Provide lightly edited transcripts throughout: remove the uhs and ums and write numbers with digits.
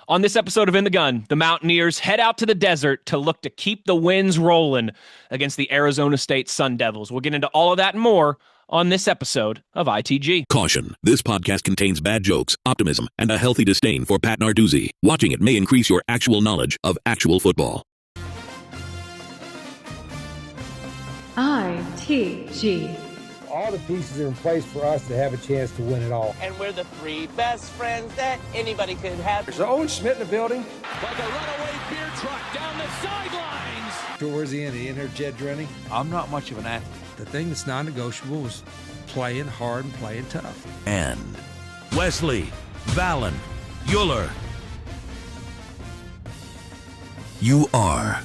On this episode of In the Gun, the Mountaineers head out to the desert to look to keep the winds rolling against the Arizona State Sun Devils. We'll get into all of that and more on this episode of ITG. Caution, this podcast contains bad jokes, optimism, and a healthy disdain for Pat Narduzzi. Watching it may increase your actual knowledge of actual football. ITG. All the pieces are in place for us to have a chance to win it all. And we're the three best friends that anybody could have. There's Owen Schmitt in the building. Like a runaway beer truck down the sidelines. Towards the end, he in there, Jed Drenning. I'm not much of an athlete. The thing that's non-negotiable is playing hard and playing tough. And Wesley, Valen, Uhler. You are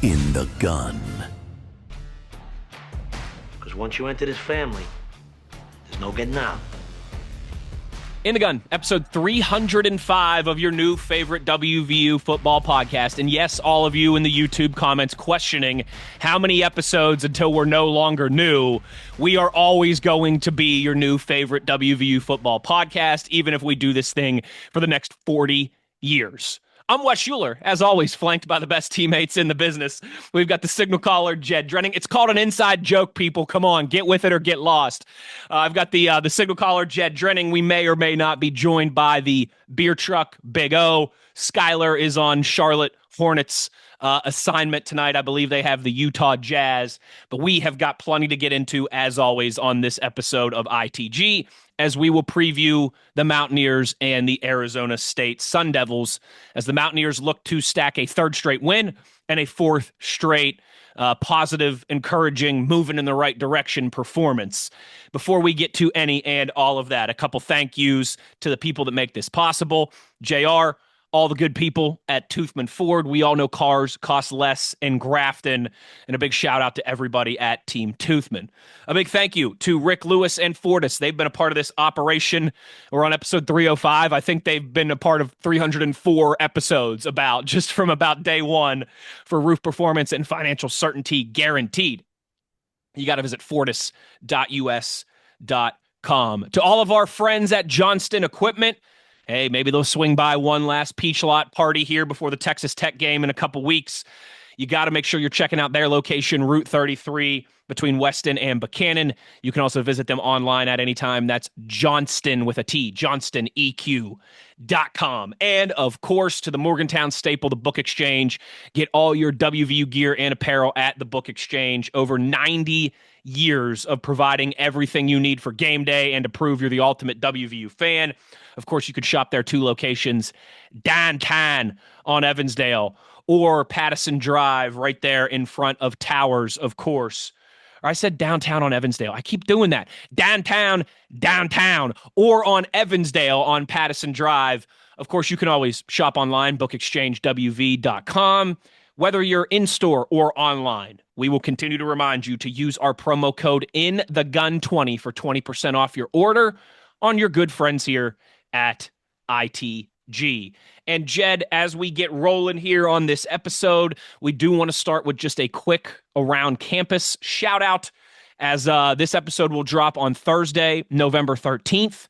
in the gun. Because once you enter this family, there's no getting out. In the Gun, episode 305 of your new favorite WVU football podcast. And yes, all of you in the YouTube comments questioning how many episodes until we're no longer new. We are always going to be your new favorite WVU football podcast, even if we do this thing for the next 40 years. I'm Wes Uhler, as always, flanked by the best teammates in the business. We've got the signal caller, Jed Drenning. It's called an inside joke, people. Come on, get with it or get lost. I've got the signal caller, Jed Drenning. We may or may not be joined by the beer truck, Big O. Schuyler is on Charlotte Hornets assignment tonight. I believe they have the Utah Jazz. But we have got plenty to get into, as always, on this episode of ITG, as we will preview the Mountaineers and the Arizona State Sun Devils, as the Mountaineers look to stack a third straight win and a fourth straight positive, encouraging, moving in the right direction performance. Before we get to any and all of that, a couple thank yous to the people that make this possible. JR, all the good people at Toothman Ford. We all know cars cost less in Grafton. And a big shout out to everybody at Team Toothman. A big thank you to Rick Lewis and Fortis. They've been a part of this operation. We're on episode 305. I think they've been a part of 304 episodes from about day one for roof performance and financial certainty guaranteed. You got to visit fortis.us.com. To all of our friends at Johnston Equipment, hey, maybe they'll swing by one last Peach Lot party here before the Texas Tech game in a couple weeks. You got to make sure you're checking out their location, Route 33, between Weston and Buchanan. You can also visit them online at any time. That's Johnston with a T, JohnstonEQ.com. And, of course, to the Morgantown staple, the Book Exchange. Get all your WVU gear and apparel at the Book Exchange. Over 90 years of providing everything you need for game day and to prove you're the ultimate WVU fan. Of course, you could shop their two locations, downtown on Evansdale or Pattison Drive right there in front of Towers, of course. Or I said downtown on Evansdale. I keep doing that. Downtown, or on Evansdale on Pattison Drive. Of course, you can always shop online, bookexchangewv.com. Whether you're in-store or online, we will continue to remind you to use our promo code INTHEGUN20 for 20% off your order on your good friends here at ITG. And Jed, as we get rolling here on this episode, we do want to start with just a quick around campus shout out, as this episode will drop on Thursday, November 13th,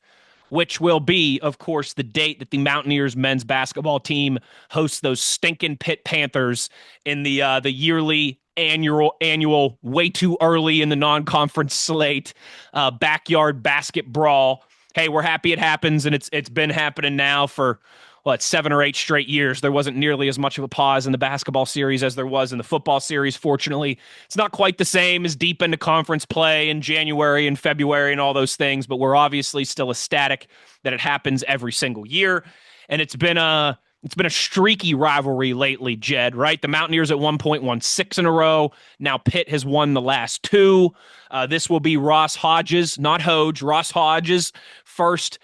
which will be, of course, the date that the Mountaineers men's basketball team hosts those stinking Pitt Panthers in the yearly annual, way too early in the non-conference slate, backyard basket brawl. Hey, we're happy it happens, and it's been happening now for, 7 or 8 straight years. There wasn't nearly as much of a pause in the basketball series as there was in the football series, fortunately. It's not quite the same as deep into conference play in January and February and all those things, but we're obviously still ecstatic that it happens every single year. And it's been a streaky rivalry lately, Jed, right? The Mountaineers at one point won 6 in a row. Now Pitt has won the last 2. This will be Ross Hodges, not Hoge, Ross Hodges' first,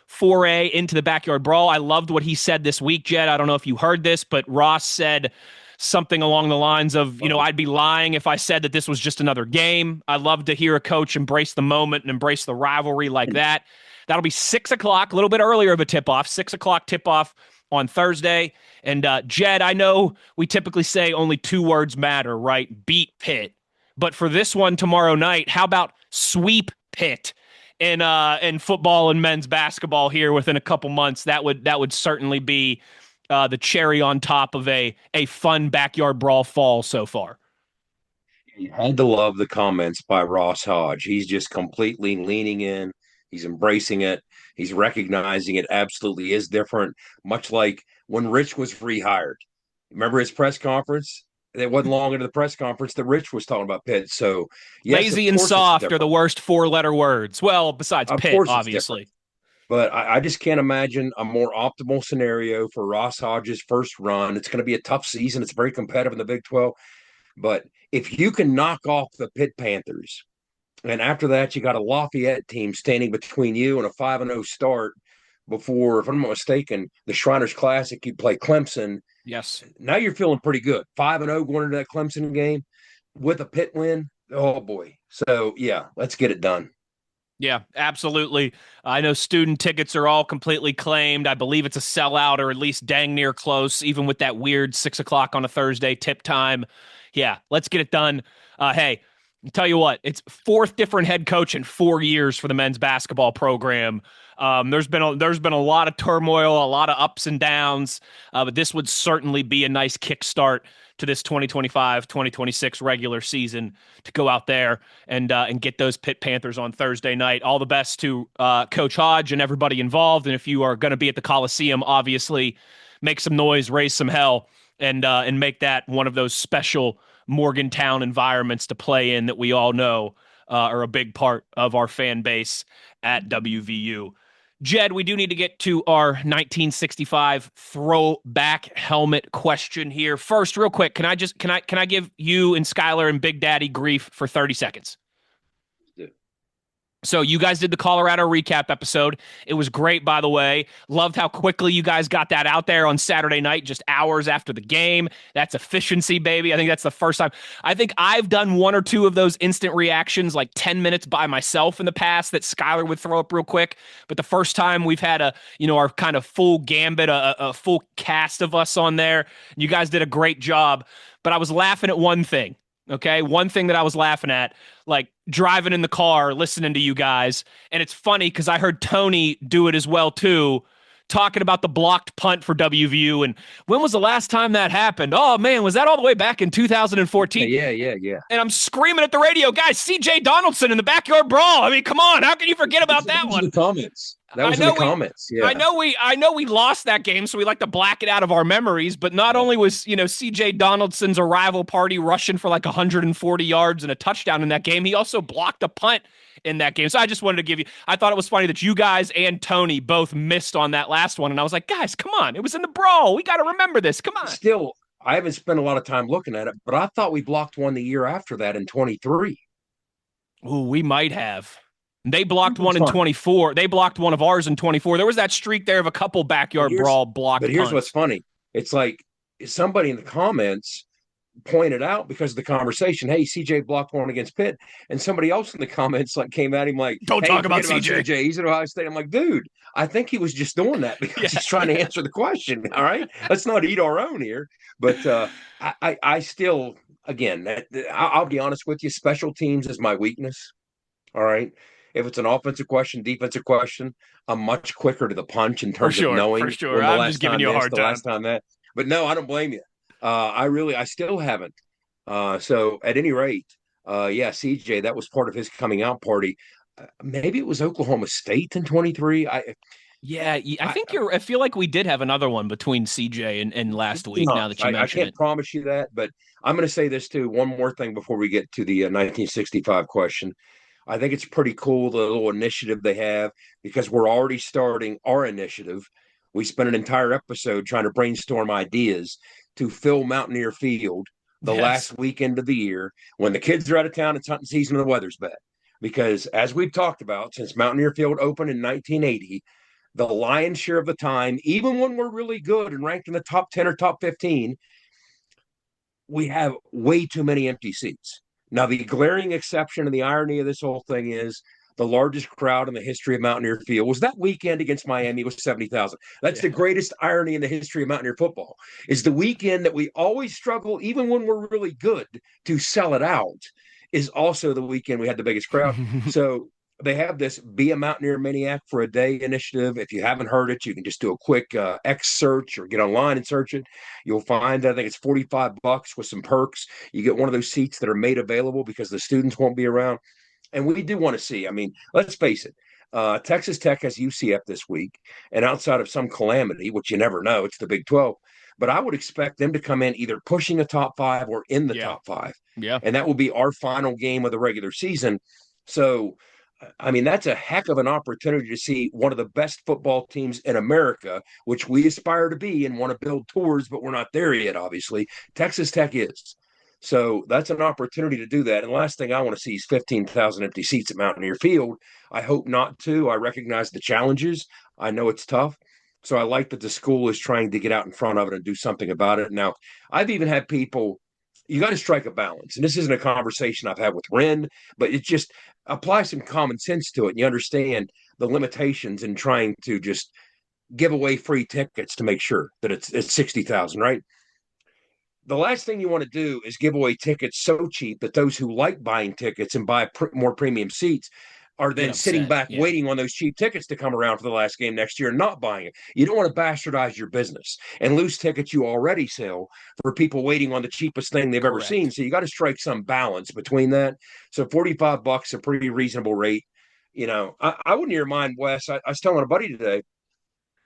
foray into the backyard brawl. I loved what he said this week, Jed. I don't know if you heard this, but Ross said something along the lines of, I'd be lying if I said that this was just another game. I love to hear a coach embrace the moment and embrace the rivalry like that. That'll be 6 o'clock, a little bit earlier of a tip-off, 6 o'clock tip-off on Thursday. And Jed, I know we typically say only 2 words matter, right? Beat Pitt. But for this one tomorrow night, how about sweep Pitt in football and men's basketball here within a couple months. That would certainly be the cherry on top of a fun backyard brawl fall so far. You had to love the comments by Ross Hodge. He's just completely leaning in. He's embracing it. He's recognizing it absolutely is different, much like when Rich was rehired. Remember his press conference? It wasn't long into the press conference that Rich was talking about Pitt. So, yes, lazy and soft are the worst four-letter words. Well, besides Pitt, obviously. But I just can't imagine a more optimal scenario for Ross Hodge's first run. It's going to be a tough season. It's very competitive in the Big 12. But if you can knock off the Pitt Panthers, and after that, you got a Lafayette team standing between you and a 5-0 start before, if I'm not mistaken, the Shriners Classic, you play Clemson. Yes. Now you're feeling pretty good. 5-0 going into that Clemson game with a Pitt win. Oh, boy. So, yeah, let's get it done. Yeah, absolutely. I know student tickets are all completely claimed. I believe it's a sellout or at least dang near close, even with that weird 6 o'clock on a Thursday tip time. Yeah, let's get it done. Hey, I'll tell you what, it's fourth different head coach in 4 years for the men's basketball program. There's been a lot of turmoil, a lot of ups and downs, but this would certainly be a nice kickstart to this 2025-2026 regular season to go out there and get those Pitt Panthers on Thursday night. All the best to Coach Hodge and everybody involved. And if you are going to be at the Coliseum, obviously make some noise, raise some hell, and make that one of those special Morgantown environments to play in that we all know are a big part of our fan base at WVU. Jed, we do need to get to our 1965 throwback helmet question here. First, real quick, can I give you and Schuyler and Big Daddy grief for 30 seconds? So you guys did the Colorado recap episode. It was great, by the way. Loved how quickly you guys got that out there on Saturday night, just hours after the game. That's efficiency, baby. I think that's the first time. I think I've done one or two of those instant reactions, like 10 minutes by myself in the past that Schuyler would throw up real quick. But the first time we've had our kind of full gambit, a full cast of us on there. You guys did a great job. But I was laughing at one thing. Okay, one thing that I was laughing at, like driving in the car, listening to you guys, and it's funny because I heard Tony do it as well too, talking about the blocked punt for WVU. And when was the last time that happened? Oh man, was that all the way back in 2014? Yeah. And I'm screaming at the radio, guys, CJ Donaldson in the backyard brawl. I mean, come on, how can you forget about that one? The comments. That was in the comments. Yeah. I know we lost that game, so we like to black it out of our memories. But not only was CJ Donaldson's arrival party rushing for like 140 yards and a touchdown in that game, he also blocked a punt in that game. So I just wanted to give you. I thought it was funny that you guys and Tony both missed on that last one, and I was like, guys, come on, it was in the brawl. We got to remember this. Come on. Still, I haven't spent a lot of time looking at it, but I thought we blocked one the year after that in 23. Ooh, we might have. They blocked one in 24. They blocked one of ours in 24. There was that streak there of a couple backyard brawl blocked. But here's punts. What's funny. It's like somebody in the comments pointed out because of the conversation, hey, CJ blocked one against Pitt. And somebody else in the comments came at him like, don't talk about CJ. He's at Ohio State. I'm like, dude, I think he was just doing that because he's trying to answer the question. All right. Let's not eat our own here. But I still, again, I'll be honest with you, special teams is my weakness. All right. If it's an offensive question, defensive question, I'm much quicker to the punch in terms of knowing. For sure. I'm just giving you a hard time. Last time that. But no, I don't blame you. I still haven't. So at any rate, CJ, that was part of his coming out party. Maybe it was Oklahoma State in 23. I feel like we did have another one between CJ and last week. Now that you mention it, I can't promise you that, but I'm going to say this too. One more thing before we get to the 1965 question. I think it's pretty cool, the little initiative they have, because we're already starting our initiative. We spent an entire episode trying to brainstorm ideas to fill Mountaineer Field the last weekend of the year when the kids are out of town, it's hunting season and the weather's bad. Because as we've talked about, since Mountaineer Field opened in 1980, the lion's share of the time, even when we're really good and ranked in the top 10 or top 15, we have way too many empty seats. Now, the glaring exception and the irony of this whole thing is the largest crowd in the history of Mountaineer Field was that weekend against Miami was 70,000. That's the greatest irony in the history of Mountaineer football, is the weekend that we always struggle, even when we're really good, to sell it out, is also the weekend we had the biggest crowd. So they have this Be a Mountaineer Maniac for a Day initiative. If you haven't heard it, you can just do a quick X search or get online and search it. You'll find, I think it's $45 with some perks. You get one of those seats that are made available because the students won't be around. And we do want to see, I mean, let's face it, Texas Tech has UCF this week. And outside of some calamity, which you never know, it's the Big 12. But I would expect them to come in either pushing a top five or in the top five. Yeah. And that will be our final game of the regular season. So, I mean, that's a heck of an opportunity to see one of the best football teams in America, which we aspire to be and want to build towards, but we're not there yet, obviously. Texas Tech is. So that's an opportunity to do that. And the last thing I want to see is 15,000 empty seats at Mountaineer Field. I hope not to. I recognize the challenges. I know it's tough. So I like that the school is trying to get out in front of it and do something about it. Now, I've even had people, you got to strike a balance. And this isn't a conversation I've had with Ren, but it just apply some common sense to it. And you understand the limitations in trying to just give away free tickets to make sure that it's 60,000, right? The last thing you want to do is give away tickets so cheap that those who like buying tickets and buy more premium seats are then sitting back waiting on those cheap tickets to come around for the last game next year and not buying it. You don't want to bastardize your business and lose tickets you already sell for people waiting on the cheapest thing they've ever seen. So you got to strike some balance between that. So $45, a pretty reasonable rate. You know, I wouldn't hear mind, Wes. I was telling a buddy today,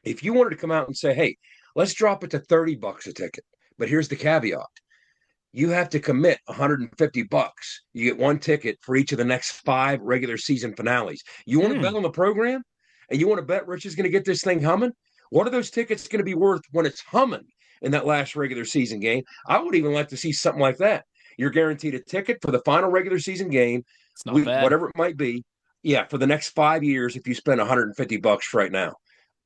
if you wanted to come out and say, hey, let's drop it to $30 a ticket. But here's the caveat. You have to commit $150. You get one ticket for each of the next 5 regular season finales. You want to bet on the program and you want to bet Rich is going to get this thing humming? What are those tickets going to be worth when it's humming in that last regular season game? I would even like to see something like that. You're guaranteed a ticket for the final regular season game, whatever it might be. Yeah, for the next 5 years if you spend $150 right now.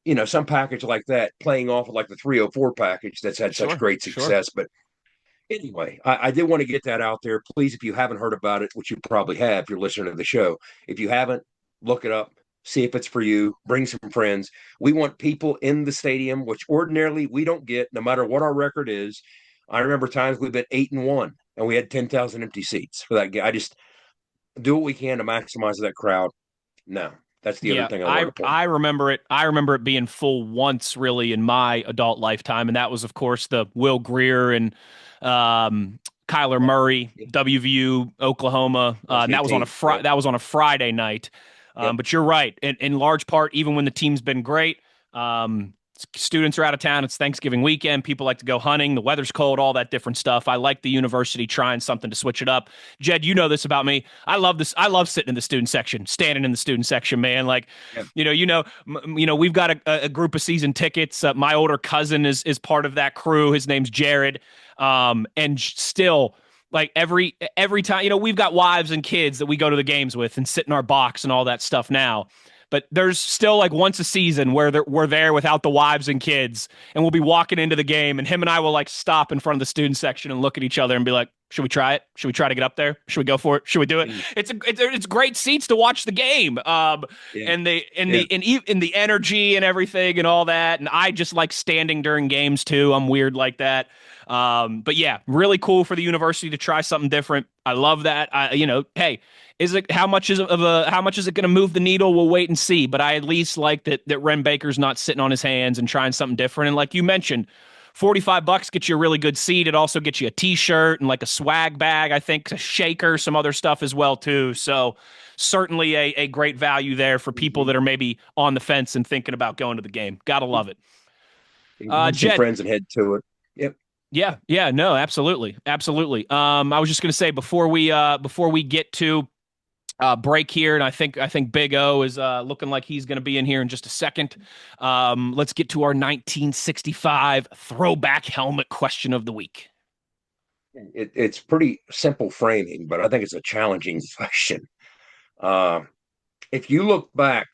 You know, some package like that, playing off of like the 304 package that's had such great success. But anyway, I did want to get that out there. Please, if you haven't heard about it, which you probably have if you're listening to the show, if you haven't, look it up, see if it's for you, bring some friends. We want people in the stadium, which ordinarily we don't get, no matter what our record is. I remember times we've been 8-1 and we had 10,000 empty seats for that game. I just do what we can to maximize that crowd. No. That's the other thing I remember it. I remember it being full once, really, in my adult lifetime, and that was, of course, the Will Greer and Kyler Murray, WVU, Oklahoma. And that was on a Friday night. But you're right. In large part, even when the team's been great, students are out of town. It's Thanksgiving weekend. People like to go hunting. The weather's cold, all that different stuff. I like the university trying something to switch it up. Jed, you know this about me. I love this. I love sitting in the student section, standing in the student section, man. Like, we've got a group of season tickets. My older cousin is part of that crew. His name's Jared. And still, like every time, we've got wives and kids that we go to the games with and sit in our box and all that stuff now. But there's still like once a season where we're there without the wives and kids, and we'll be walking into the game, and him and I will like stop in front of the student section and look at each other and be like, "Should we try it? Should we try to get up there? Should we go for it? Should we do it?" It's great seats to watch the game, and the energy and everything and all that. And I just like standing during games too. I'm weird like that. But yeah, really cool for the university to try something different. I love that. Hey. How much is it going to move the needle? We'll wait and see. But I at least like that Ren Baker's not sitting on his hands and trying something different. And like you mentioned, $45 gets you a really good seat. It also gets you a T-shirt and like a swag bag, I think, a shaker, some other stuff as well too. So certainly a great value there for people that are maybe on the fence and thinking about going to the game. Gotta love it. Jed, friends and head to it. Yep. Yeah. No, absolutely. I was just going to say before we get to break here, and I think Big O is looking like he's going to be in here in just a second. Let's get to our 1965 throwback helmet question of the week. It's pretty simple framing, but I think it's a challenging question. If you look back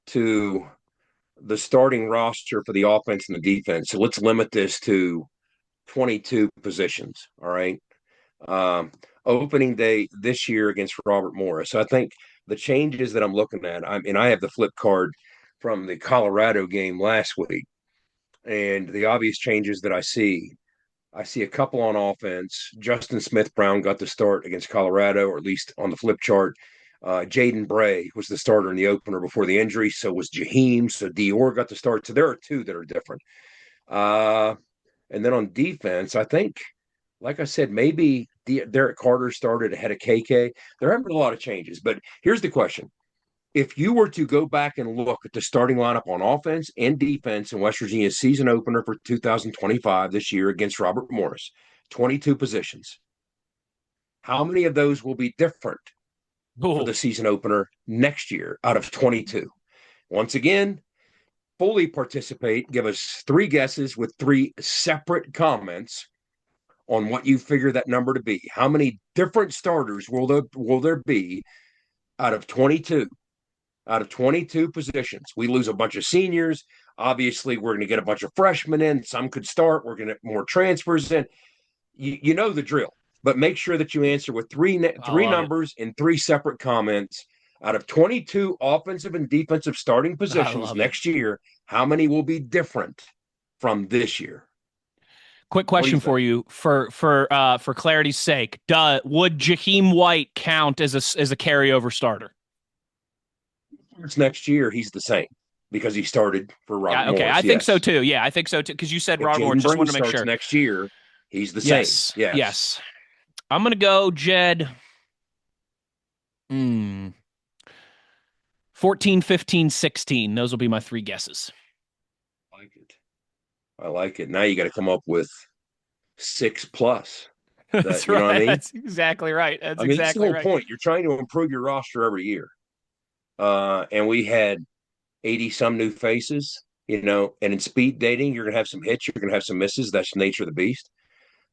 to the starting roster for the offense and the defense, so let's limit this to 22 positions. All right. Opening day this year against Robert Morris. So I think the changes that I'm looking at, I have the flip card from the Colorado game last week, and the obvious changes that I see a couple on offense. Justin Smith-Brown got the start against Colorado, or at least on the flip chart. Jaden Bray was the starter in the opener before the injury. So was Jaheim. So Dior got the start. So there are two that are different. And then on defense, I think, like I said, maybe Derek Carter started ahead of KK. There haven't been a lot of changes. But here's the question. If you were to go back and look at the starting lineup on offense and defense in West Virginia's season opener for 2025 this year against Robert Morris, 22 positions, how many of those will be different for the season opener next year out of 22? Once again, fully participate. Give us 3 guesses with 3 separate comments on what you figure that number to be. How many different starters will there be out of 22? Out of 22 positions. We lose a bunch of seniors. Obviously, we're going to get a bunch of freshmen in. Some could start. We're going to get more transfers in. You know the drill. But make sure that you answer with three numbers and 3 separate comments. Out of 22 offensive and defensive starting positions next year, how many will be different from this year? Quick question for you, for clarity's sake. Would Jaheim White count as a carryover starter? Next year, he's the same because he started for Robert Morris. I think so too. Yeah, I think so too. Because you said Robert Morris. Just want to make sure. Next year, he's the same. Yes. I'm going to go, Jed. 14, 15, 16. Those will be my 3 guesses. I like it. Now you got to come up with 6+. That's right. Know what I mean? That's exactly right. That's the whole point. You're trying to improve your roster every year. And we had 80-some new faces, and in speed dating, you're going to have some hits. You're going to have some misses. That's the nature of the beast.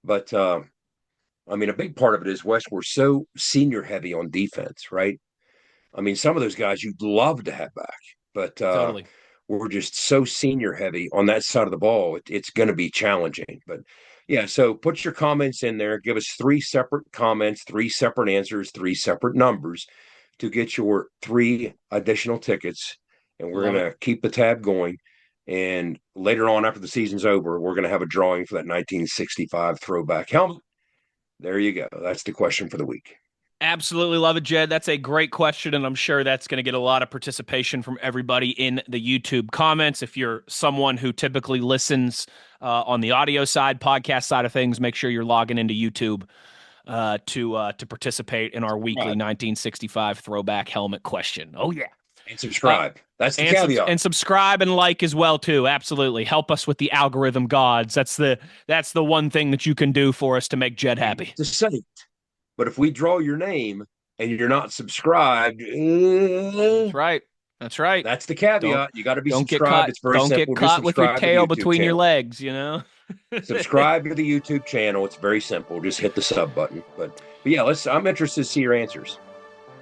But, a big part of it is, Wes, we're so senior heavy on defense, right? Some of those guys you'd love to have back, but totally. We're just so senior heavy on that side of the ball. It's going to be challenging. But, yeah, so put your comments in there. Give us 3 separate comments, 3 separate answers, 3 separate numbers to get your 3 additional tickets. And we're going to keep the tab going. And later on, after the season's over, we're going to have a drawing for that 1965 throwback helmet. There you go. That's the question for the week. Absolutely love it, Jed. That's a great question, and I'm sure that's going to get a lot of participation from everybody in the YouTube comments. If you're someone who typically listens on the audio side, podcast side of things, make sure you're logging into YouTube to participate in our weekly 1965 throwback helmet question. Oh, yeah. And subscribe. That's the caveat. And subscribe and like as well, too. Absolutely. Help us with the algorithm gods. That's the one thing that you can do for us to make Jed happy. To say it. But if we draw your name and you're not subscribed, that's right. That's the caveat. You got to be subscribed. It's very simple. Don't get caught with your tail between your legs, Subscribe to the YouTube channel. It's very simple. Just hit the sub button. But yeah, I'm interested to see your answers.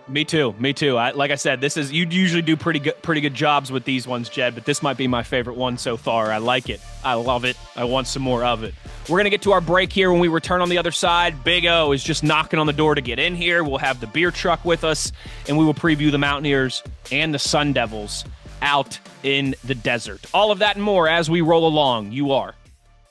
Me too. Like I said, you usually do pretty good jobs with these ones, Jed, but this might be my favorite one so far. I like it. I love it. I want some more of it. We're going to get to our break here. When we return on the other side, Big O is just knocking on the door to get in here. We'll have the beer truck with us, and we will preview the Mountaineers and the Sun Devils out in the desert. All of that and more as we roll along. You are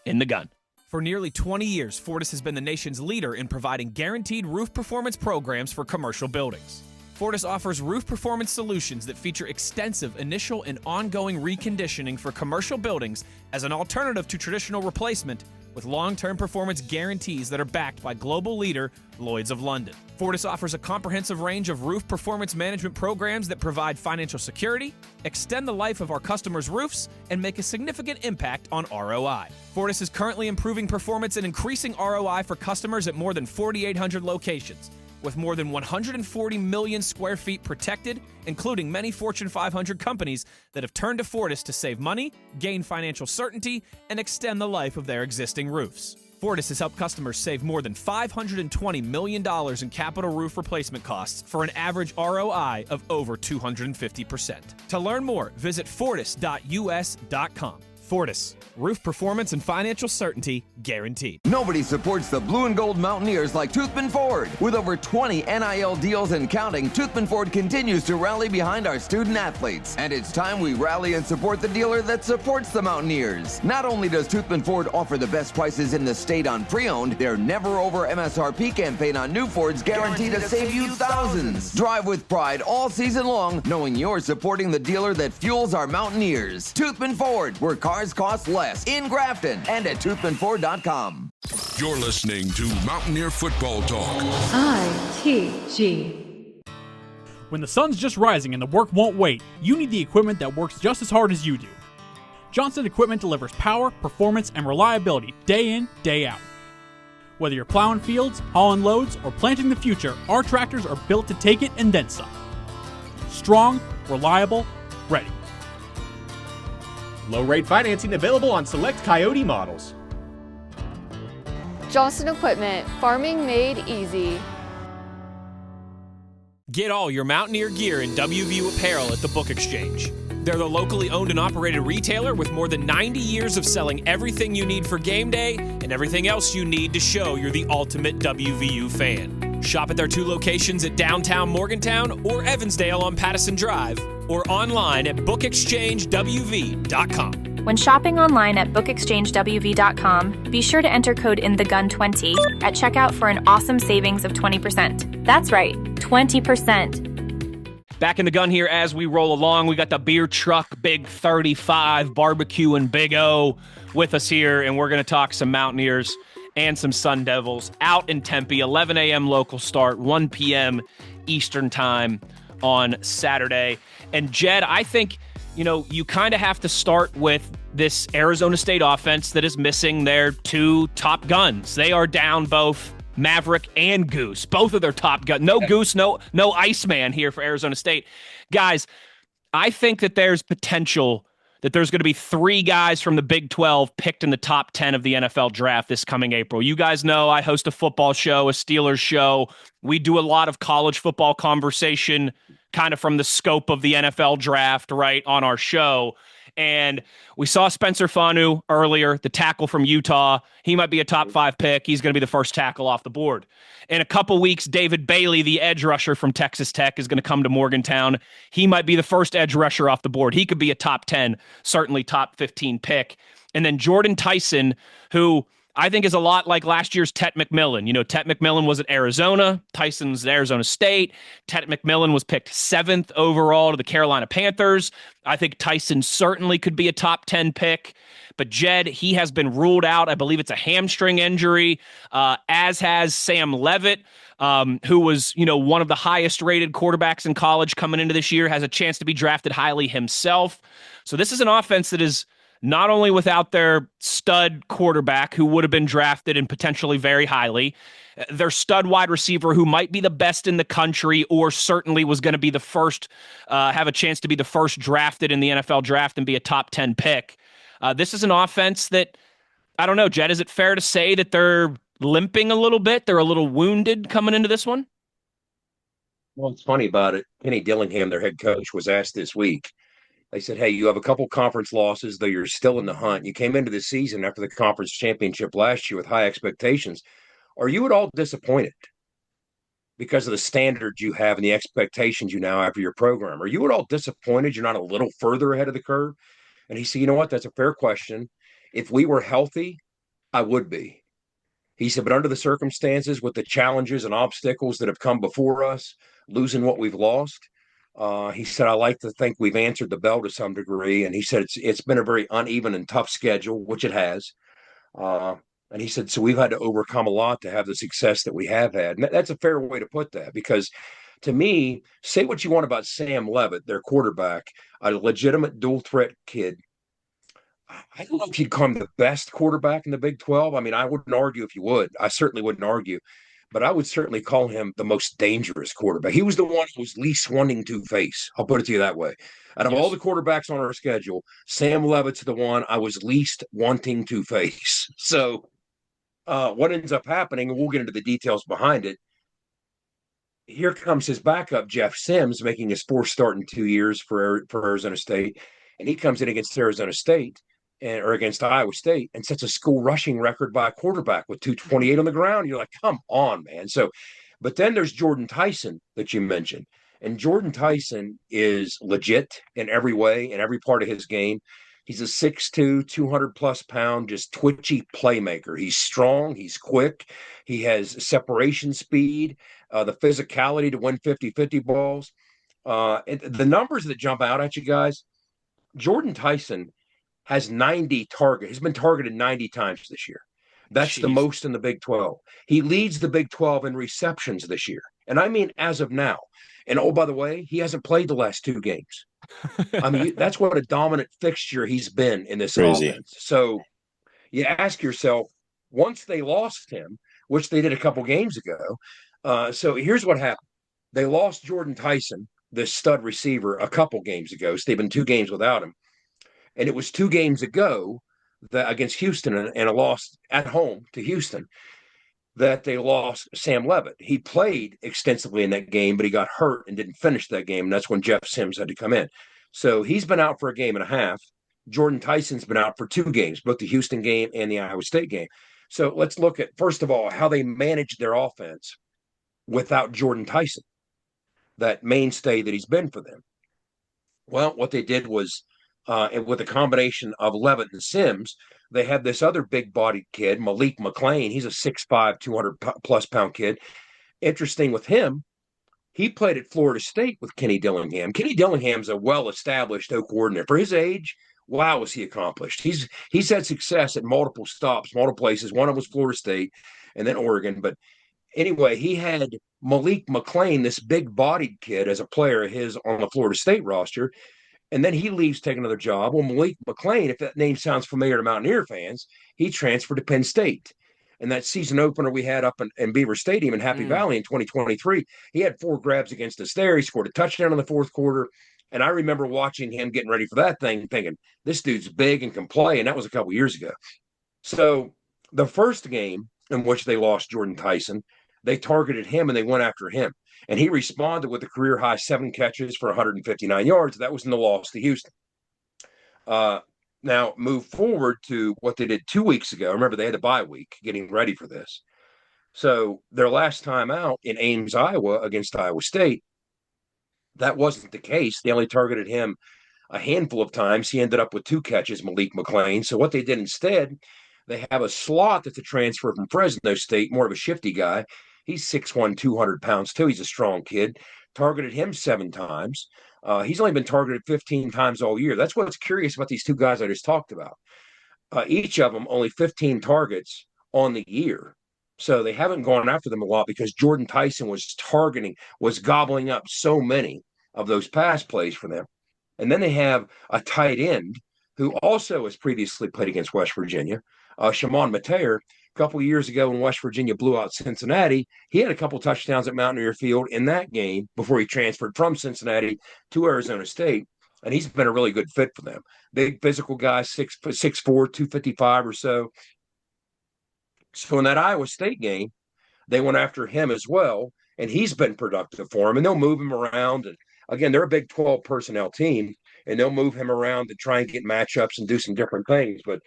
in the gun. For nearly 20 years, Fortis has been the nation's leader in providing guaranteed roof performance programs for commercial buildings. Fortis offers roof performance solutions that feature extensive initial and ongoing reconditioning for commercial buildings as an alternative to traditional replacement, with long-term performance guarantees that are backed by global leader Lloyd's of London. Fortis offers a comprehensive range of roof performance management programs that provide financial security, extend the life of our customers' roofs, and make a significant impact on ROI. Fortis is currently improving performance and increasing ROI for customers at more than 4,800 locations, with more than 140 million square feet protected, including many Fortune 500 companies that have turned to Fortis to save money, gain financial certainty, and extend the life of their existing roofs. Fortis has helped customers save more than $520 million in capital roof replacement costs for an average ROI of over 250%. To learn more, visit fortis.us.com. Fortis, roof performance and financial certainty guaranteed. Nobody supports the blue and gold Mountaineers like Toothman Ford. With over 20 NIL deals and counting, Toothman Ford continues to rally behind our student athletes. And it's time we rally and support the dealer that supports the Mountaineers. Not only does Toothman Ford offer the best prices in the state on pre-owned, their never over MSRP campaign on new Fords guaranteed to save you thousands. Drive with pride all season long, knowing you're supporting the dealer that fuels our Mountaineers. Toothman Ford, where cars cost less, in Grafton and at toothmanford.com. You're listening to Mountaineer Football Talk. ITG. When the sun's just rising and the work won't wait, you need the equipment that works just as hard as you do. Johnson Equipment delivers power, performance, and reliability day in, day out. Whether you're plowing fields, hauling loads, or planting the future, our tractors are built to take it and then some. Strong, reliable, ready. Low rate financing available on select Coyote models. Johnson Equipment, farming made easy. Get all your Mountaineer gear in WVU apparel at the Book Exchange. They're the locally owned and operated retailer with more than 90 years of selling everything you need for game day and everything else you need to show you're the ultimate WVU fan. Shop at their 2 locations at downtown Morgantown or Evansdale on Pattison Drive, or online at bookexchangewv.com. When shopping online at bookexchangewv.com, be sure to enter code INTHEGUN20 at checkout for an awesome savings of 20%. That's right, 20%. Back in the gun here as we roll along. We got the beer truck, Big 35, barbecue, and Big O with us here, and we're going to talk some Mountaineers and some Sun Devils out in Tempe. 11 a.m. local start, 1 p.m. Eastern time on Saturday. And Jed, I think, you kind of have to start with this Arizona State offense that is missing their 2 top guns. They are down both Maverick and Goose, both of their top guns. No Goose, no Iceman here for Arizona State. Guys, I think that there's potential that there's going to be 3 guys from the Big 12 picked in the top 10 of the NFL draft this coming April. You guys know I host a football show, a Steelers show. We do a lot of college football conversation kind of from the scope of the NFL draft, right, on our show. And we saw Spencer Fanu earlier, the tackle from Utah. He might be a top 5 pick. He's going to be the first tackle off the board. In a couple weeks, David Bailey, the edge rusher from Texas Tech, is going to come to Morgantown. He might be the first edge rusher off the board. He could be a top 10, certainly top 15 pick. And then Jordan Tyson, who I think is a lot like last year's Tet McMillan. Tet McMillan was at Arizona. Tyson's at Arizona State. Tet McMillan was picked 7th overall to the Carolina Panthers. I think Tyson certainly could be a top 10 pick. But Jed, he has been ruled out. I believe it's a hamstring injury, as has Sam Leavitt, who was, one of the highest rated quarterbacks in college coming into this year, has a chance to be drafted highly himself. So this is an offense that is not only without their stud quarterback, who would have been drafted and potentially very highly, their stud wide receiver, who might be the best in the country or certainly was going to be the first, have a chance to be the first drafted in the NFL draft and be a top 10 pick. This is an offense that, I don't know, Jed, is it fair to say that they're limping a little bit? They're a little wounded coming into this one? Well, it's funny about it. Kenny Dillingham, their head coach, was asked this week. They said, hey, you have a couple conference losses, though you're still in the hunt. You came into the season after the conference championship last year with high expectations. Are you at all disappointed because of the standards you have and the expectations you now have for your program? Are you at all disappointed you're not a little further ahead of the curve? And he said, you know what? That's a fair question. If we were healthy, I would be. He said, but under the circumstances, with the challenges and obstacles that have come before us, losing what we've lost, he said, I like to think we've answered the bell to some degree. And he said, it's been a very uneven and tough schedule, which it has. And he said, so we've had to overcome a lot to have the success that we have had. And that's a fair way to put that, because to me, say what you want about Sam Leavitt, their quarterback, a legitimate dual threat kid. I don't know if you'd call him the best quarterback in the Big 12. I mean, I wouldn't argue if you would. I certainly wouldn't argue. But I would certainly call him the most dangerous quarterback. He was the one who was least wanting to face. I'll put it to you that way. Out of all the quarterbacks on our schedule, Sam Leavitt's the one I was least wanting to face. So what ends up happening, and we'll get into the details behind it, here comes his backup, Jeff Sims, making his 4th start in 2 years for Arizona State. And he comes in against Arizona State, or against Iowa State and sets a school rushing record by a quarterback with 228 on the ground. You're like, come on, man. So, but then there's Jordan Tyson that you mentioned. And Jordan Tyson is legit in every way, in every part of his game. He's a 6'2", 200-plus pound, just twitchy playmaker. He's strong. He's quick. He has separation speed, the physicality to win 50-50 balls. And the numbers that jump out at you guys, Jordan Tyson has 90 targets. He's been targeted 90 times this year. That's the most in the Big 12. He leads the Big 12 in receptions this year. And I mean as of now. And oh, by the way, he hasn't played the last 2 games. I mean, that's what a dominant fixture he's been in this offense. So you ask yourself, once they lost him, which they did a couple games ago, so here's what happened. They lost Jordan Tyson, this stud receiver, a couple games ago. So they've been 2 games without him. And it was 2 games ago that against Houston and a loss at home to Houston that they lost Sam Levitt. He played extensively in that game, but he got hurt and didn't finish that game. And that's when Jeff Sims had to come in. So he's been out for a game and a half. Jordan Tyson's been out for 2 games, both the Houston game and the Iowa State game. So let's look at, first of all, how they managed their offense without Jordan Tyson, that mainstay that he's been for them. Well, what they did was, with a combination of Levitt and Sims, they had this other big-bodied kid, Malik McLean. He's a 6'5", 200-plus pound kid. Interesting with him, he played at Florida State with Kenny Dillingham. Kenny Dillingham's a well-established O coordinator. For his age, wow, was he accomplished. He's had success at multiple stops, multiple places. One of them was Florida State and then Oregon. But anyway, he had Malik McLean, this big-bodied kid, as a player of his on the Florida State roster. And then he leaves, take another job. Well, Malik McLean, if that name sounds familiar to Mountaineer fans, he transferred to Penn State. And that season opener we had up in Beaver Stadium in Happy Valley in 2023, he had 4 grabs against us there. He scored a touchdown in the 4th quarter. And I remember watching him getting ready for that thing, thinking, this dude's big and can play. And that was a couple years ago. So the first game in which they lost Jordan Tyson, they targeted him and they went after him. And he responded with a career-high 7 catches for 159 yards. That was in the loss to Houston. Now, move forward to what they did 2 weeks ago. Remember, they had a bye week getting ready for this. So their last time out in Ames, Iowa, against Iowa State, that wasn't the case. They only targeted him a handful of times. He ended up with 2 catches, Malik McLean. So what they did instead, they have a slot that's a transfer from Fresno State, more of a shifty guy. He's 6'1", 200 pounds, too. He's a strong kid. Targeted him 7 times. He's only been targeted 15 times all year. That's what's curious about these 2 guys I just talked about. Each of them only 15 targets on the year. So they haven't gone after them a lot because Jordan Tyson was gobbling up so many of those pass plays for them. And then they have a tight end who also has previously played against West Virginia, Shimon Mateer. A couple of years ago when West Virginia blew out Cincinnati, he had a couple touchdowns at Mountaineer Field in that game before he transferred from Cincinnati to Arizona State, and he's been a really good fit for them. Big physical guy, 6'4", 255 or so. So in that Iowa State game, they went after him as well, and he's been productive for him, and they'll move him around. And again, they're a Big 12 personnel team, and they'll move him around to try and get matchups and do some different things. But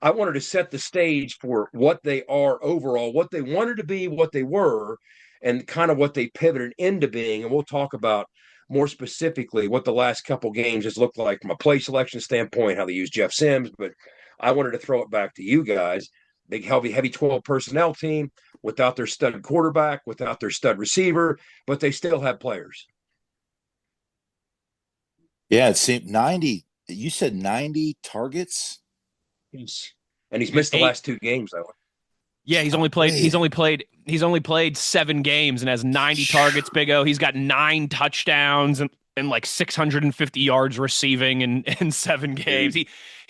I wanted to set the stage for what they are overall, what they wanted to be, what they were, and kind of what they pivoted into being. And we'll talk about more specifically what the last couple games has looked like from a play selection standpoint, how they use Jeff Sims. But I wanted to throw it back to you guys. Big, heavy 12 personnel team without their stud quarterback, without their stud receiver, but they still have players. Yeah, it seemed 90. You said 90 targets? And he's missed the last 2 games though. Yeah, he's only played 7 games and has 90 targets, Big O. He's got 9 touchdowns and like 650 yards receiving in 7 games.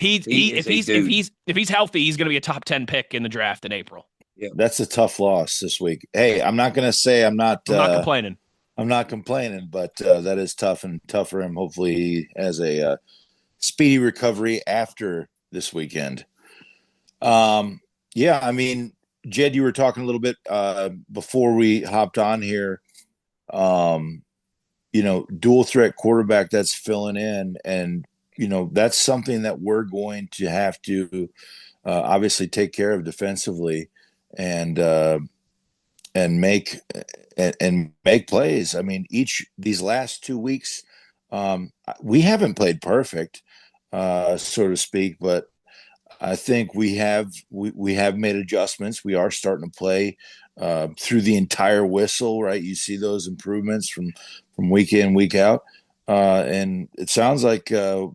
If he's healthy, he's going to be a top 10 pick in the draft in April. Yeah, that's a tough loss this week. Hey, I'm not going to say I'm not complaining. I'm not complaining, but that is tough for him. Hopefully he has a speedy recovery after this weekend. Yeah, I mean, Jed, you were talking a little bit before we hopped on here. Dual threat quarterback that's filling in, and that's something that we're going to have to obviously take care of defensively and make plays. I mean, these last 2 weeks, we haven't played perfect, so to speak, but I think we have made adjustments. We are starting to play through the entire whistle, right? You see those improvements from week in, week out, and it sounds like be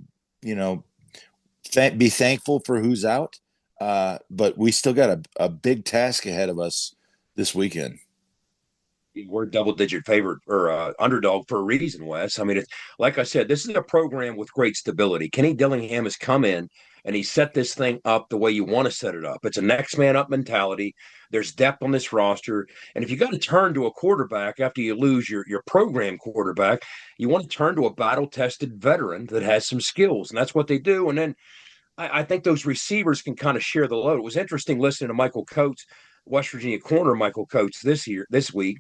thankful for who's out, but we still got a big task ahead of us this weekend. We're double-digit favorite or underdog for a reason, Wes. I mean, it's like I said, this is a program with great stability. Kenny Dillingham has come in and he set this thing up the way you want to set it up. It's a next man up mentality. There's depth on this roster, and if you got to turn to a quarterback after you lose your program quarterback, you want to turn to a battle-tested veteran that has some skills, and that's what they do. And then I think those receivers can kind of share the load. It was interesting listening to Michael Coates, West Virginia corner Michael Coates this week.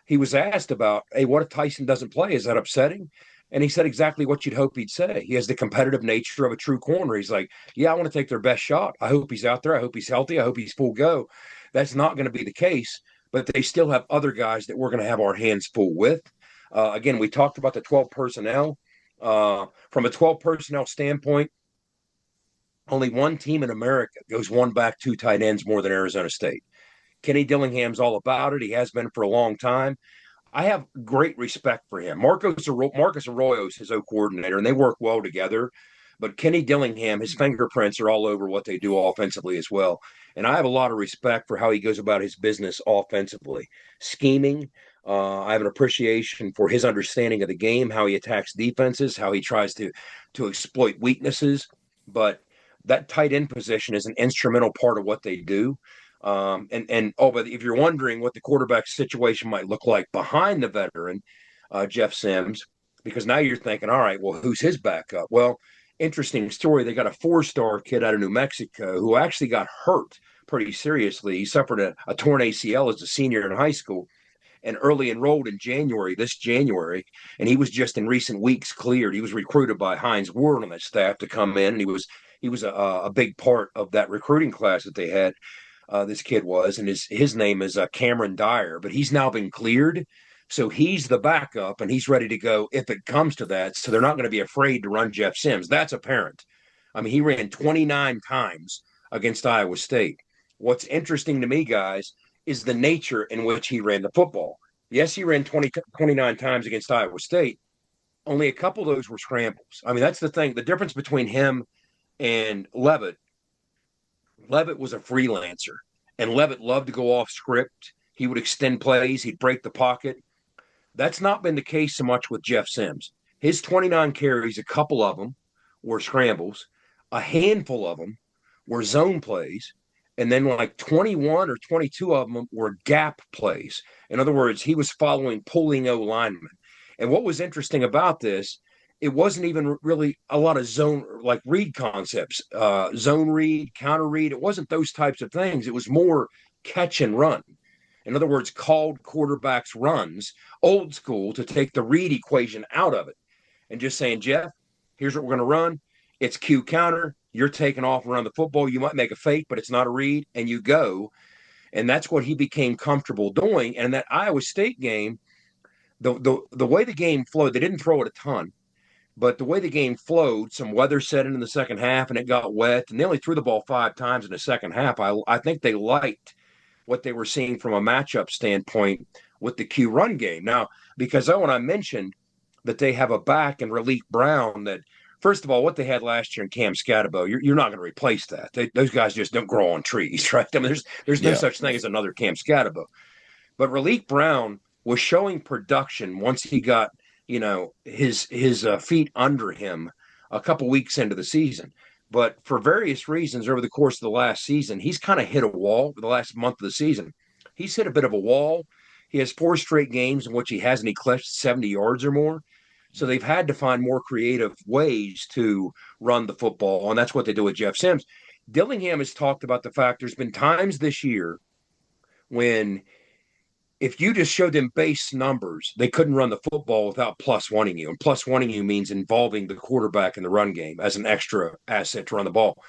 He was asked about, hey, what if Tyson doesn't play? Is that upsetting? And he said exactly what you'd hope he'd say. He has the competitive nature of a true corner. He's like, yeah, I want to take their best shot. I hope he's out there. I hope he's healthy. I hope he's full go. That's not going to be the case, but they still have other guys that we're going to have our hands full with. Again, we talked about the 12 personnel. From a 12 personnel standpoint, only one team in America goes one back, two tight ends more than Arizona State. Kenny Dillingham's all about it. He has been for a long time. I have great respect for him. Marcus Arroyo is his coordinator, and they work well together. But Kenny Dillingham, his fingerprints are all over what they do offensively as well. And I have a lot of respect for how he goes about his business offensively. Scheming, I have an appreciation for his understanding of the game, how he attacks defenses, how he tries to exploit weaknesses. But that tight end position is an instrumental part of what they do. But if you're wondering what the quarterback situation might look like behind the veteran, Jeff Sims, because now you're thinking, all right, well, who's his backup? Well, interesting story. They got a 4-star kid out of New Mexico who actually got hurt pretty seriously. He suffered a torn ACL as a senior in high school and early enrolled in this January. And he was just in recent weeks cleared. He was recruited by Heinz Ward on that staff to come in. And he was a big part of that recruiting class that they had. This kid was, and his name is Cameron Dyer, but he's now been cleared. So he's the backup, and he's ready to go if it comes to that. So they're not going to be afraid to run Jeff Sims. That's apparent. I mean, he ran 29 times against Iowa State. What's interesting to me, guys, is the nature in which he ran the football. Yes, he ran 29 times against Iowa State. Only a couple of those were scrambles. I mean, that's the thing. The difference between him and Leavitt was a freelancer, and Leavitt loved to go off script. He would extend plays. He'd break the pocket. That's not been the case so much with Jeff Sims. His 29 carries, a couple of them were scrambles. A handful of them were zone plays. And then like 21 or 22 of them were gap plays. In other words, he was following pulling O linemen. And what was interesting about this, it wasn't even really a lot of zone, like read concepts, zone read, counter read. It wasn't those types of things. It was more catch and run. In other words, called quarterbacks runs, old school, to take the read equation out of it and just saying, Jeff, here's what we're going to run. It's Q counter. You're taking off around the football. You might make a fake, but it's not a read, and you go. And that's what he became comfortable doing. And that Iowa State game, the way the game flowed, they didn't throw it a ton. But the way the game flowed, some weather set in the second half, and it got wet, and they only threw the ball 5 times in the second half. I think they liked what they were seeing from a matchup standpoint with the Q run game. Now, because Owen, I mentioned that they have a back in Relief Brown that, first of all, what they had last year in Cam Scatabo, you're not going to replace that. Those guys just don't grow on trees, right? I mean, there's no such thing as another Cam Scatabo. But Relief Brown was showing production once he got his feet under him a couple weeks into the season. But for various reasons over the course of the last season, he's kind of hit a wall for the last month of the season. He's hit a bit of a wall. He has 4 straight games in which he hasn't eclipsed 70 yards or more. So they've had to find more creative ways to run the football, and that's what they do with Jeff Sims. Dillingham has talked about the fact there's been times this year when if you just showed them base numbers, they couldn't run the football without plus wanting you. And plus wanting you means involving the quarterback in the run game as an extra asset to run the ball.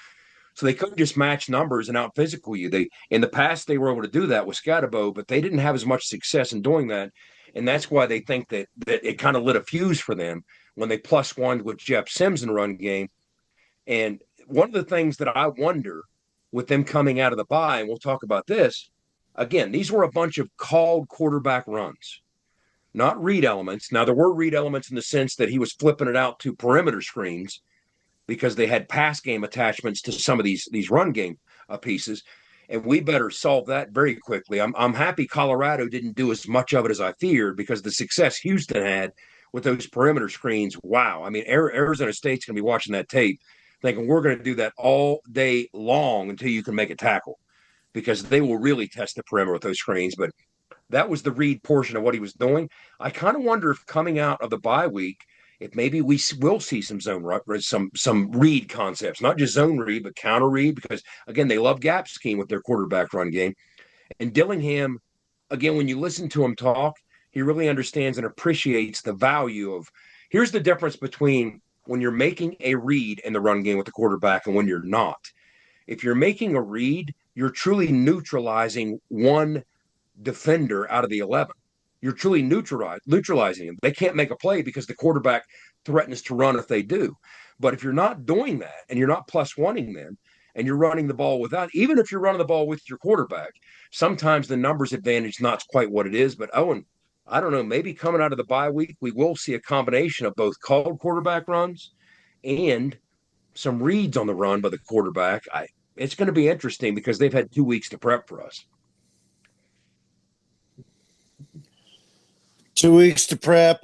So they couldn't just match numbers and out physical you. They in the past they were able to do that with Scatabo, but they didn't have as much success in doing that. And that's why they think that it kind of lit a fuse for them when they plus one with Jeff Sims in the run game. And one of the things that I wonder with them coming out of the bye, and we'll talk about this, again, these were a bunch of called quarterback runs, not read elements. Now, there were read elements in the sense that he was flipping it out to perimeter screens because they had pass game attachments to some of these run game pieces. And we better solve that very quickly. I'm happy Colorado didn't do as much of it as I feared because the success Houston had with those perimeter screens, wow. I mean, Arizona State's going to be watching that tape thinking we're going to do that all day long until you can make a tackle because they will really test the perimeter with those screens. But that was the read portion of what he was doing. I kind of wonder if coming out of the bye week, if maybe we will see some zone some read concepts, not just zone read, but counter read, because, again, they love gap scheme with their quarterback run game. And Dillingham, again, when you listen to him talk, he really understands and appreciates the value of – here's the difference between when you're making a read in the run game with the quarterback and when you're not. If you're making a read, you're truly neutralizing one defender out of the 11. You're truly neutralizing them. They can't make a play because the quarterback threatens to run if they do. But if you're not doing that and you're not plus wanting them and you're running the ball without, even if you're running the ball with your quarterback, sometimes the numbers advantage is not quite what it is. But Owen, I don't know, maybe coming out of the bye week, we will see a combination of both called quarterback runs and some reads on the run by the quarterback. It's going to be interesting because they've had 2 weeks to prep for us. 2 weeks to prep,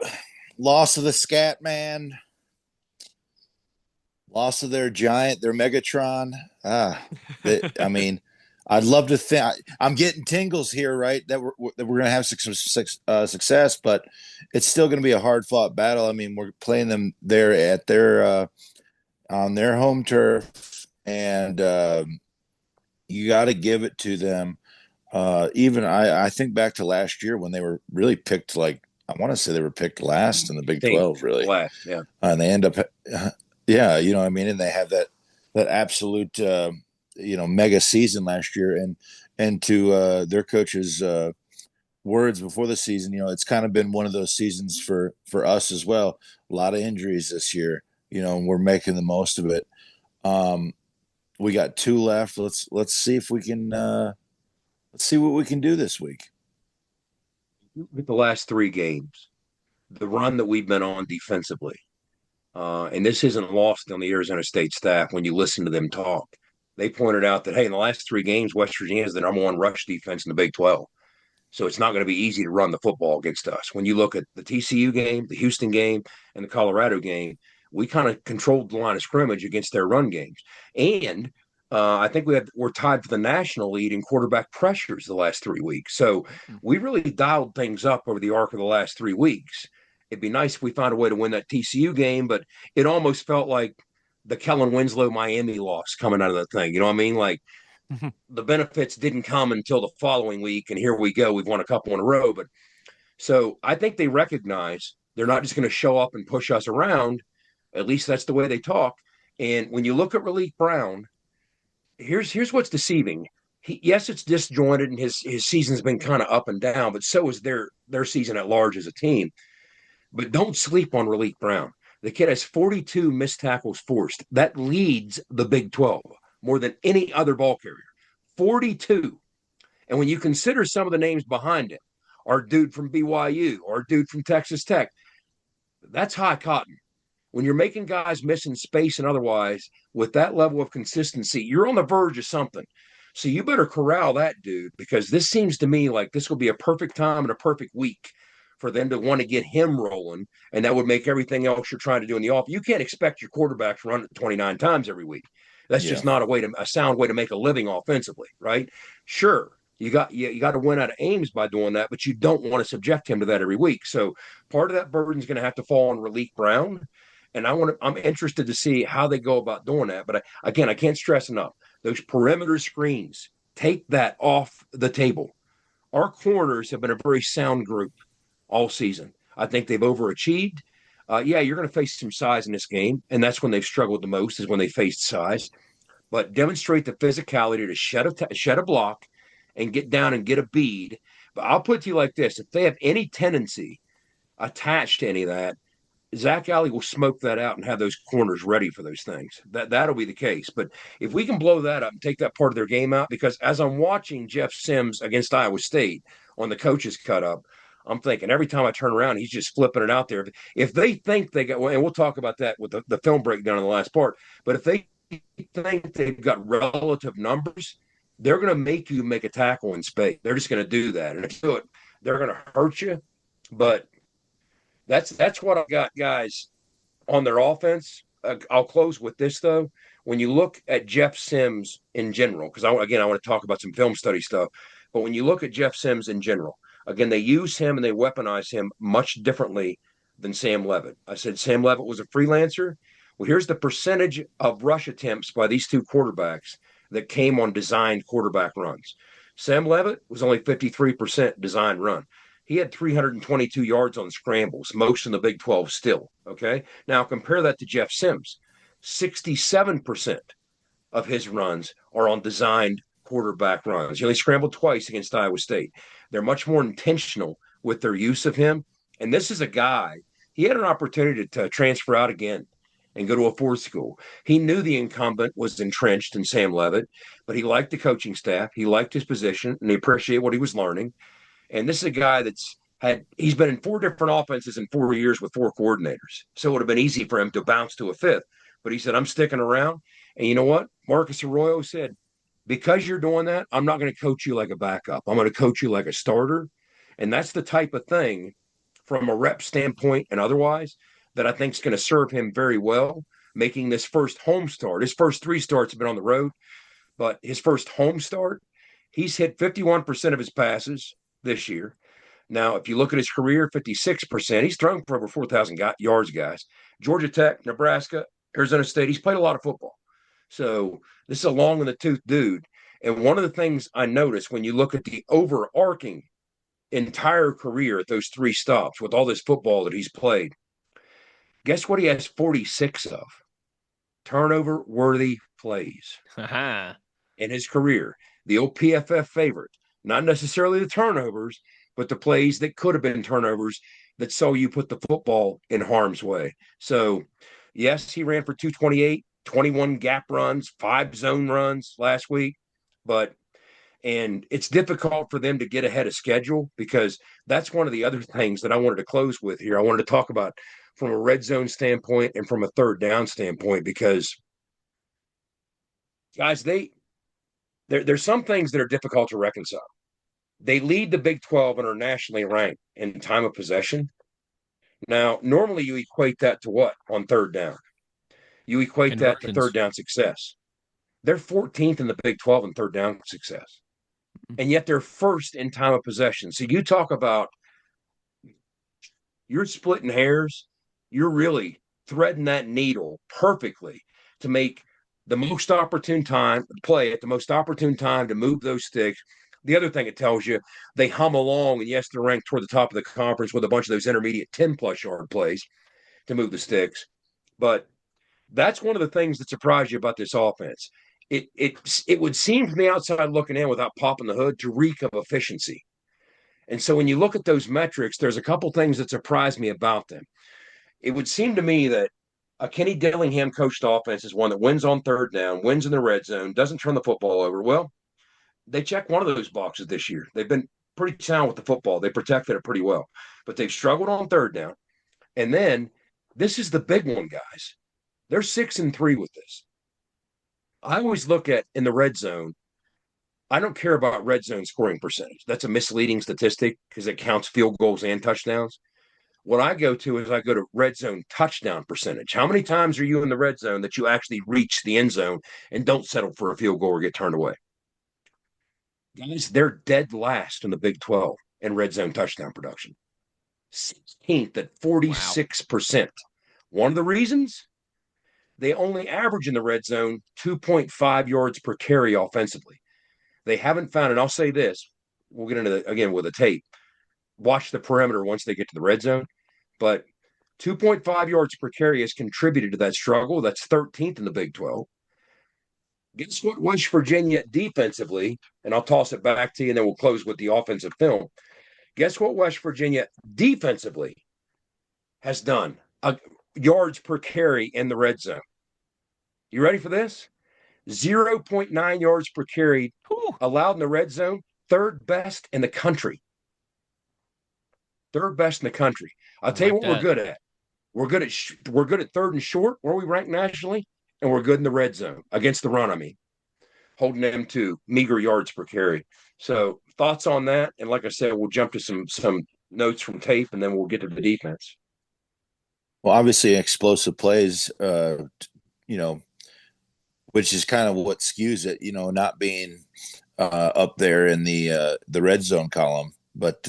loss of the Scat Man, loss of their giant, their Megatron. I mean, I'd love to think I'm getting tingles here, right? That we're going to have success, but it's still going to be a hard fought battle. I mean, we're playing them there at their on their home turf, and you got to give it to them. Even I think back to last year when they were really picked, like, I want to say they were picked last in the Big 12, really. Last, yeah. And they end up, yeah, you know what I mean? And they have that absolute, mega season last year. And to their coach's words before the season, it's kind of been one of those seasons for us as well. A lot of injuries this year, and we're making the most of it. We got 2 left. Let's see if we can let's see what we can do this week. With the last 3 games, the run that we've been on defensively, and this isn't lost on the Arizona State staff when you listen to them talk. They pointed out that, hey, in the last 3 games, West Virginia is the number 1 rush defense in the Big 12. So it's not going to be easy to run the football against us. When you look at the TCU game, the Houston game, and the Colorado game, we kind of controlled the line of scrimmage against their run games. And I think we're tied for the national lead in quarterback pressures the last 3 weeks. So we really dialed things up over the arc of the last 3 weeks. It'd be nice if we found a way to win that TCU game, but it almost felt like the Kellen Winslow Miami loss coming out of that thing. You know what I mean? Like the benefits didn't come until the following week, and here we go. We've won a couple in a row. But so I think they recognize they're not just going to show up and push us around. At least that's the way they talk. And when you look at Relief Brown, here's what's deceiving. Yes, it's disjointed, and his season's been kind of up and down, but so is their season at large as a team. But don't sleep on Relief Brown. The kid has 42 missed tackles forced. That leads the Big 12 more than any other ball carrier. 42. And when you consider some of the names behind him, our dude from BYU, our dude from Texas Tech, that's high cotton. When you're making guys miss in space and otherwise with that level of consistency, you're on the verge of something. So you better corral that dude, because this seems to me like this will be a perfect time and a perfect week for them to want to get him rolling, and that would make everything else you're trying to do in the off. You can't expect your quarterback to run it 29 times every week. That's just not a sound way to make a living offensively, right? Sure, you got to win out of Ames by doing that, but you don't want to subject him to that every week. So part of that burden is going to have to fall on Relief Brown, and I'm interested to see how they go about doing that. But I can't stress enough, those perimeter screens, take that off the table our corners have been a very sound group all season. I think they've overachieved. Yeah, you're going to face some size in this game, and that's when they've struggled the most is when they faced size. But demonstrate the physicality to shed a block and get down and get a bead. But I'll put it to you like this: if they have any tendency attached to any of that, Zach Alley will smoke that out and have those corners ready for those things. That'll be the case. But if we can blow that up and take that part of their game out, because as I'm watching Jeff Sims against Iowa State on the coaches cut up, I'm thinking every time I turn around, he's just flipping it out there. If they think they got, and we'll talk about that with the film breakdown in the last part, but if they think they've got relative numbers, they're going to make you make a tackle in space. They're just going to do that. And if you do it, they're going to hurt you. But that's what I got, guys, on their offense. I'll close with this, though. When you look at Jeff Sims in general, because, I want to talk about some film study stuff, but when you look at Jeff Sims in general, again, they use him and they weaponize him much differently than Sam Levitt. I said Sam Levitt was a freelancer. Well, here's the percentage of rush attempts by these two quarterbacks that came on designed quarterback runs. Sam Levitt was only 53% designed run. He had 322 yards on scrambles, most in the Big 12 still, okay? Now compare that to Jeff Sims. 67% of his runs are on designed quarterback runs. He only scrambled twice against Iowa State. They're much more intentional with their use of him. And this is a guy, he had an opportunity to transfer out again and go to a fourth school. He knew the incumbent was entrenched in Sam Levitt, but he liked the coaching staff. He liked his position, and he appreciated what he was learning. And this is a guy he's been in 4 different offenses in 4 years with 4 coordinators. So it would have been easy for him to bounce to a fifth. But he said, I'm sticking around. And you know what? Marcus Arroyo said, because you're doing that, I'm not going to coach you like a backup. I'm going to coach you like a starter. And that's the type of thing from a rep standpoint and otherwise that I think is going to serve him very well, making this first home start. His first 3 starts have been on the road, but his first home start, he's hit 51% of his passes this year. Now, if you look at his career, 56%. He's thrown for over 4,000 yards, guys. Georgia Tech, Nebraska, Arizona State, he's played a lot of football. So this is a long in the tooth dude. And one of the things I noticed when you look at the overarching entire career at those 3 stops with all this football that he's played, guess what he has 46 of? Turnover-worthy plays in his career. The old PFF favorite. Not necessarily the turnovers, but the plays that could have been turnovers that saw you put the football in harm's way. So, yes, he ran for 228, 21 gap runs, 5 zone runs last week. And it's difficult for them to get ahead of schedule because that's one of the other things that I wanted to close with here. I wanted to talk about from a red zone standpoint and from a third down standpoint because, guys, there's some things that are difficult to reconcile. They lead the Big 12 and are nationally ranked in time of possession. Now, normally you equate that to what on third down? You equate that to third down success. They're 14th in the Big 12 in third down success. And yet they're first in time of possession. So you talk about you're splitting hairs. You're really threading that needle perfectly to make the most opportune time, play at the most opportune time to move those sticks. The other thing it tells you, they hum along, and yes, they're ranked toward the top of the conference with a bunch of those intermediate 10-plus yard plays to move the sticks. But that's one of the things that surprised you about this offense. It would seem from the outside looking in without popping the hood to reek of efficiency. And so when you look at those metrics, there's a couple things that surprised me about them. It would seem to me that a Kenny Dillingham coached offense is one that wins on third down, wins in the red zone, doesn't turn the football over. Well, they check one of those boxes this year. They've been pretty sound with the football. They protected it pretty well, but they've struggled on third down. And then this is the big one, guys. They're 6-3 with this. I always look at in the red zone, I don't care about red zone scoring percentage. That's a misleading statistic because it counts field goals and touchdowns. What I go to is I go to red zone touchdown percentage. How many times are you in the red zone that you actually reach the end zone and don't settle for a field goal or get turned away? Guys, they're dead last in the Big 12 in red zone touchdown production. 16th at 46%. Wow. One of the reasons, they only average in the red zone 2.5 yards per carry offensively. They haven't found, and I'll say this, we'll get into the, again with the tape. Watch the perimeter once they get to the red zone, but 2.5 yards per carry has contributed to that struggle. That's 13th in the Big 12. Guess what West Virginia defensively, and I'll toss it back to you, and then we'll close with the offensive film. Guess what West Virginia defensively has done? Yards per carry in the red zone. You ready for this? 0.9 yards per carry allowed in the red zone, third best in the country. Third best in the country. I'll tell you what we're good at. We're good at third and short, where we rank nationally, and we're good in the red zone against the run. I mean, holding them to meager yards per carry. So thoughts on that? And like I said, we'll jump to some notes from tape, and then we'll get to the defense. Well, obviously, explosive plays, which is kind of what skews it, not being up there in the red zone column. But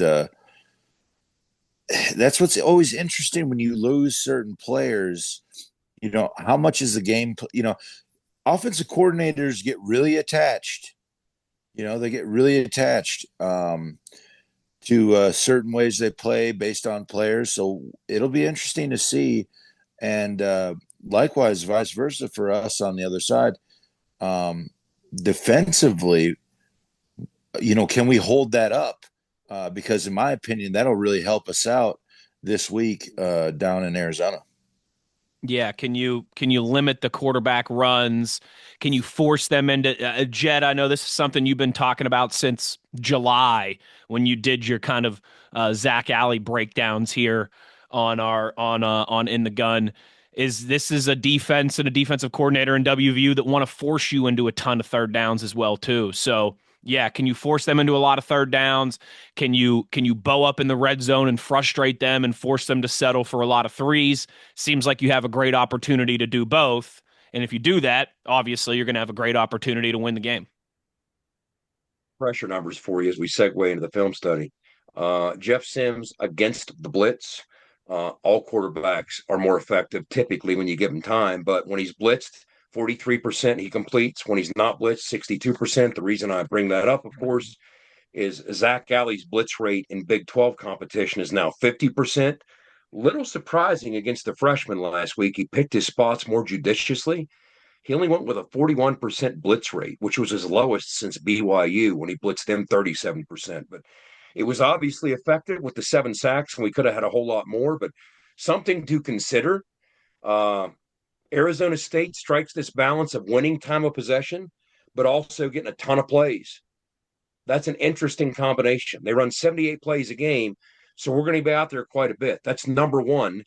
that's what's always interesting when you lose certain players. How much is the game? Offensive coordinators get really attached. They get really attached to certain ways they play based on players. So it'll be interesting to see. And likewise, vice versa for us on the other side. Defensively, can we hold that up? Because in my opinion, that'll really help us out this week down in Arizona. Yeah, can you limit the quarterback runs? Can you force them into Jed? I know this is something you've been talking about since July when you did your kind of Zach Alley breakdowns here on In the Gun. This is a defense and a defensive coordinator in WVU that want to force you into a ton of third downs as well too. So yeah, can you force them into a lot of third downs? Can you bow up in the red zone and frustrate them and force them to settle for a lot of threes? Seems like you have a great opportunity to do both. And if you do that, obviously you're going to have a great opportunity to win the game. Pressure numbers for you as we segue into the film study. Jeff Sims against the blitz. All quarterbacks are more effective typically when you give them time, but when he's blitzed, 43% he completes. When he's not blitzed, 62%. The reason I bring that up, of course, is Zach Alley's blitz rate in Big 12 competition is now 50%. Little surprising against the freshman last week. He picked his spots more judiciously. He only went with a 41% blitz rate, which was his lowest since BYU when he blitzed them 37%. But it was obviously effective with the 7 sacks, and we could have had a whole lot more, but something to consider. Arizona State strikes this balance of winning time of possession, but also getting a ton of plays. That's an interesting combination. They run 78 plays a game, so we're going to be out there quite a bit. That's number one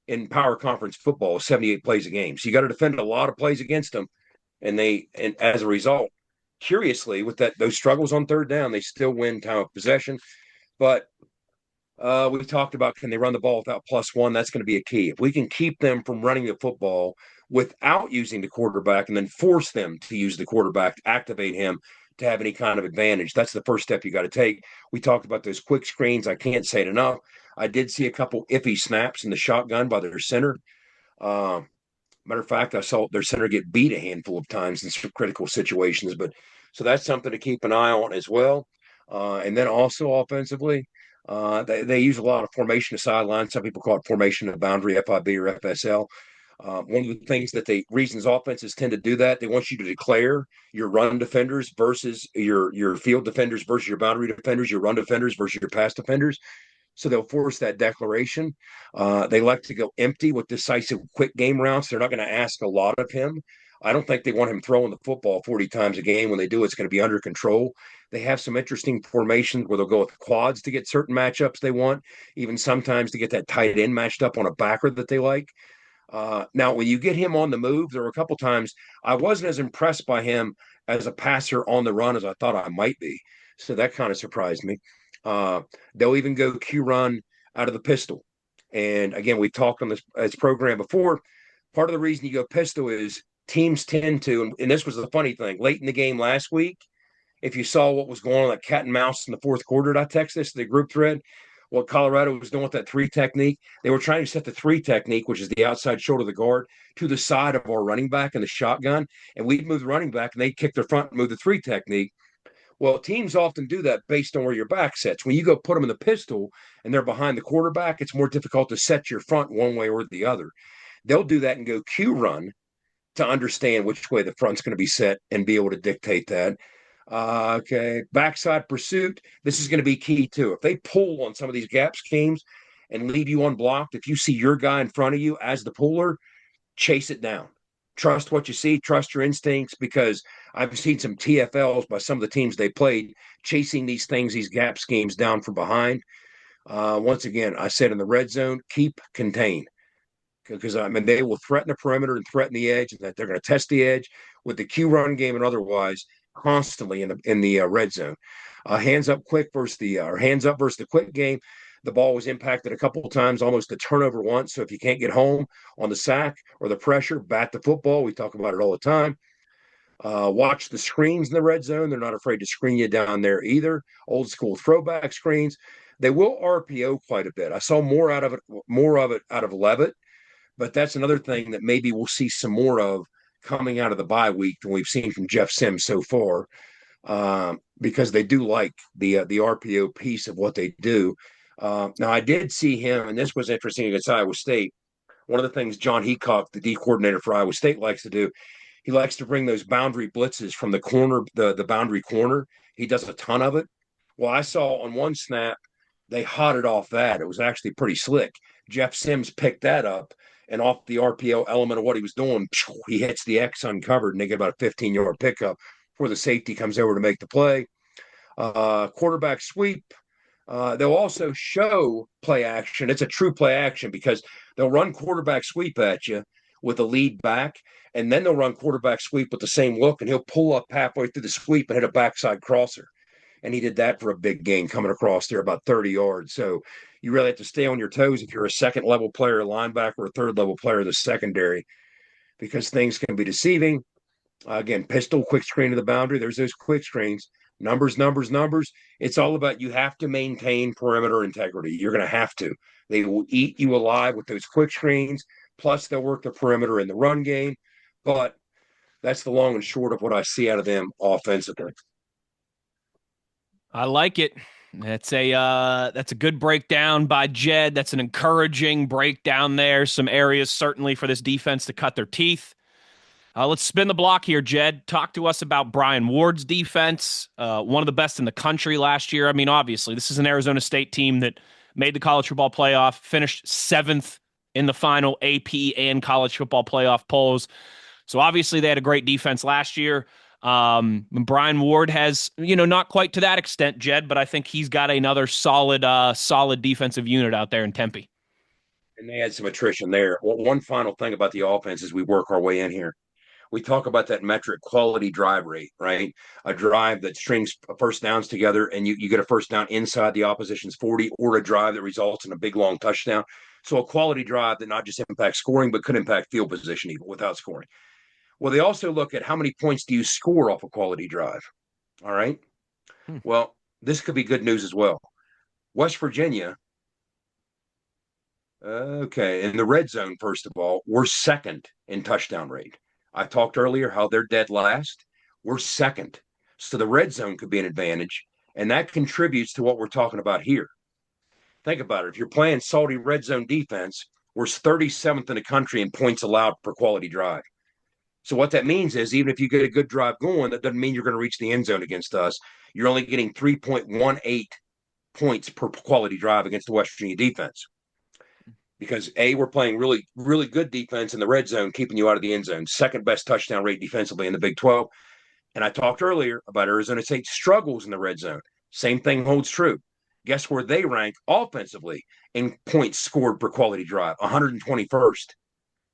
in power conference football, 78 plays a game. So you got to defend a lot of plays against them, and as a result, curiously, with those struggles on third down, they still win time of possession. But we talked about, can they run the ball without +1? That's going to be a key. If we can keep them from running the football without using the quarterback and then force them to use the quarterback to activate him to have any kind of advantage, that's the first step you got to take. We talked about those quick screens. I can't say it enough. I did see a couple iffy snaps in the shotgun by their center. Matter of fact, I saw their center get beat a handful of times in some critical situations. But so that's something to keep an eye on as well. And then also offensively, they use a lot of formation to sideline. Some people call it formation to boundary, FIB or FSL. One of the things reasons offenses tend to do that, they want you to declare your run defenders versus your field defenders versus your boundary defenders, your run defenders versus your pass defenders. So they'll force that declaration. They like to go empty with decisive quick game routes. They're not going to ask a lot of him. I don't think they want him throwing the football 40 times a game. When they do, it's going to be under control. They have some interesting formations where they'll go with quads to get certain matchups they want, even sometimes to get that tight end matched up on a backer that they like. Now, when you get him on the move, there were a couple times I wasn't as impressed by him as a passer on the run as I thought I might be. So that kind of surprised me. They'll even go Q run out of the pistol. And again, we talked on this program before. Part of the reason you go pistol is teams tend to, and this was the funny thing, late in the game last week, if you saw what was going on like cat and mouse in the fourth quarter, I texted this to the group thread. What Colorado was doing with that 3 technique, they were trying to set the 3 technique, which is the outside shoulder of the guard, to the side of our running back in the shotgun, and we'd move the running back, and they'd kick their front and move the 3 technique. Well, teams often do that based on where your back sets. When you go put them in the pistol and they're behind the quarterback, it's more difficult to set your front one way or the other. They'll do that and go Q run to understand which way the front's going to be set and be able to dictate that. Okay, backside pursuit. This is going to be key too. If they pull on some of these gap schemes and leave you unblocked, if you see your guy in front of you as the puller, chase it down. Trust what you see, trust your instincts, because I've seen some TFLs by some of the teams they played chasing these things, these gap schemes down from behind. Once again, I said in the red zone, keep contained, because I mean they will threaten the perimeter and threaten the edge, and that they're going to test the edge with the Q run game and otherwise constantly in the red zone. Hands up quick versus the or hands up versus the quick game. The ball was impacted a couple of times, almost a turnover once. So if you can't get home on the sack or the pressure, bat the football. We talk about it all the time. Watch the screens in the red zone. They're not afraid to screen you down there either. Old school throwback screens. They will RPO quite a bit. I saw more of it out of Levitt, but that's another thing that maybe we'll see some more of coming out of the bye week than we've seen from Jeff Sims so far, because they do like the RPO piece of what they do. Now, I did see him, and this was interesting against Iowa State. One of the things John Heacock, the D coordinator for Iowa State, likes to do, he likes to bring those boundary blitzes from the corner, the boundary corner. He does a ton of it. Well, I saw on one snap, they hotted off that. It was actually pretty slick. Jeff Sims picked that up, and off the RPO element of what he was doing, he hits the X uncovered, and they get about a 15-yard pickup before the safety comes over to make the play. Quarterback sweep. They'll also show play action. It's a true play action because they'll run quarterback sweep at you with a lead back, and then they'll run quarterback sweep with the same look, and he'll pull up halfway through the sweep and hit a backside crosser. And he did that for a big gain coming across there about 30 yards. So you really have to stay on your toes if you're a second-level player, a linebacker, or a third-level player in the secondary, because things can be deceiving. Again, pistol, quick screen to the boundary. There's those quick screens. Numbers. It's all about you have to maintain perimeter integrity. You're going to have to. They will eat you alive with those quick screens. Plus, they'll work the perimeter in the run game. But that's the long and short of what I see out of them offensively. I like it. That's a good breakdown by Jed. That's an encouraging breakdown there. Some areas certainly for this defense to cut their teeth. Let's spin the block here, Jed. Talk to us about Brian Ward's defense, one of the best in the country last year. I mean, obviously, this is an Arizona State team that made the college football playoff, finished 7th in the final AP and college football playoff polls. So obviously they had a great defense last year. Brian Ward has, not quite to that extent, Jed, but I think he's got another solid defensive unit out there in Tempe. And they had some attrition there. Well, one final thing about the offense as we work our way in here. We talk about that metric quality drive rate, right? A drive that strings first downs together and you get a first down inside the opposition's 40, or a drive that results in a big, long touchdown. So a quality drive that not just impacts scoring, but could impact field position even without scoring. Well, they also look at how many points do you score off a quality drive, all right? Well, this could be good news as well. West Virginia, in the red zone, first of all, we're second in touchdown rate. I talked earlier how they're dead last. We're second. So the red zone could be an advantage, and that contributes to what we're talking about here. Think about it. If you're playing salty red zone defense, we're 37th in the country in points allowed per quality drive. So what that means is even if you get a good drive going, that doesn't mean you're going to reach the end zone against us. You're only getting 3.18 points per quality drive against the West Virginia defense. Because we're playing really, really good defense in the red zone, keeping you out of the end zone. Second best touchdown rate defensively in the Big 12. And I talked earlier about Arizona State struggles in the red zone. Same thing holds true. Guess where they rank offensively in points scored per quality drive? 121st.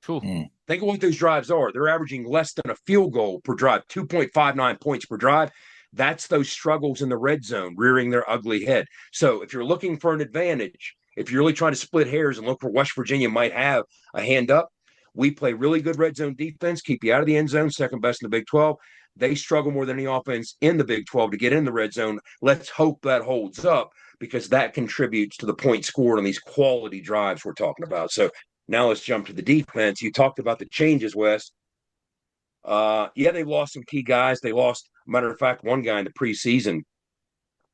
Cool. Think of what those drives are. They're averaging less than a field goal per drive, 2.59 points per drive. That's those struggles in the red zone rearing their ugly head. So if you're looking for an advantage, if you're really trying to split hairs and look where West Virginia might have a hand up, we play really good red zone defense, keep you out of the end zone, second best in the Big 12. They struggle more than any offense in the Big 12 to get in the red zone. Let's hope that holds up, because that contributes to the points scored on these quality drives we're talking about. So now let's jump to the defense. You talked about the changes, Wes. Yeah, they lost some key guys. They lost, matter of fact, one guy in the preseason.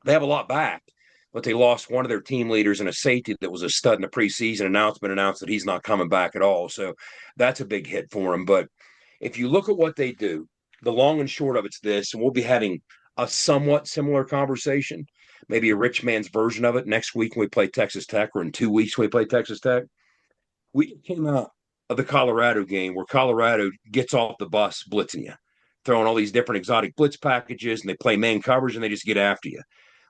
They have a lot back, but they lost one of their team leaders and a safety that was a stud in the preseason. And now it's been announced that he's not coming back at all. So that's a big hit for him. But if you look at what they do, the long and short of it's this, and we'll be having a somewhat similar conversation, maybe a rich man's version of it next week when we play Texas Tech, or in 2 weeks when we play Texas Tech. We came out of the Colorado game where Colorado gets off the bus blitzing you, throwing all these different exotic blitz packages, and they play man coverage and they just get after you.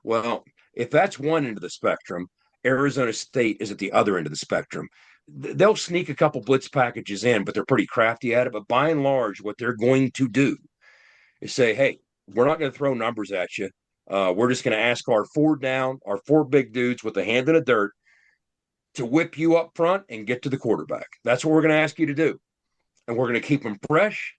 Well, if that's one end of the spectrum, Arizona State is at the other end of the spectrum. They'll sneak a couple blitz packages in, but they're pretty crafty at it. But by and large, what they're going to do is say, hey, we're not going to throw numbers at you. We're just going to ask our our four big dudes with a hand in the dirt to whip you up front and get to the quarterback. That's what we're going to ask you to do. And we're going to keep them fresh,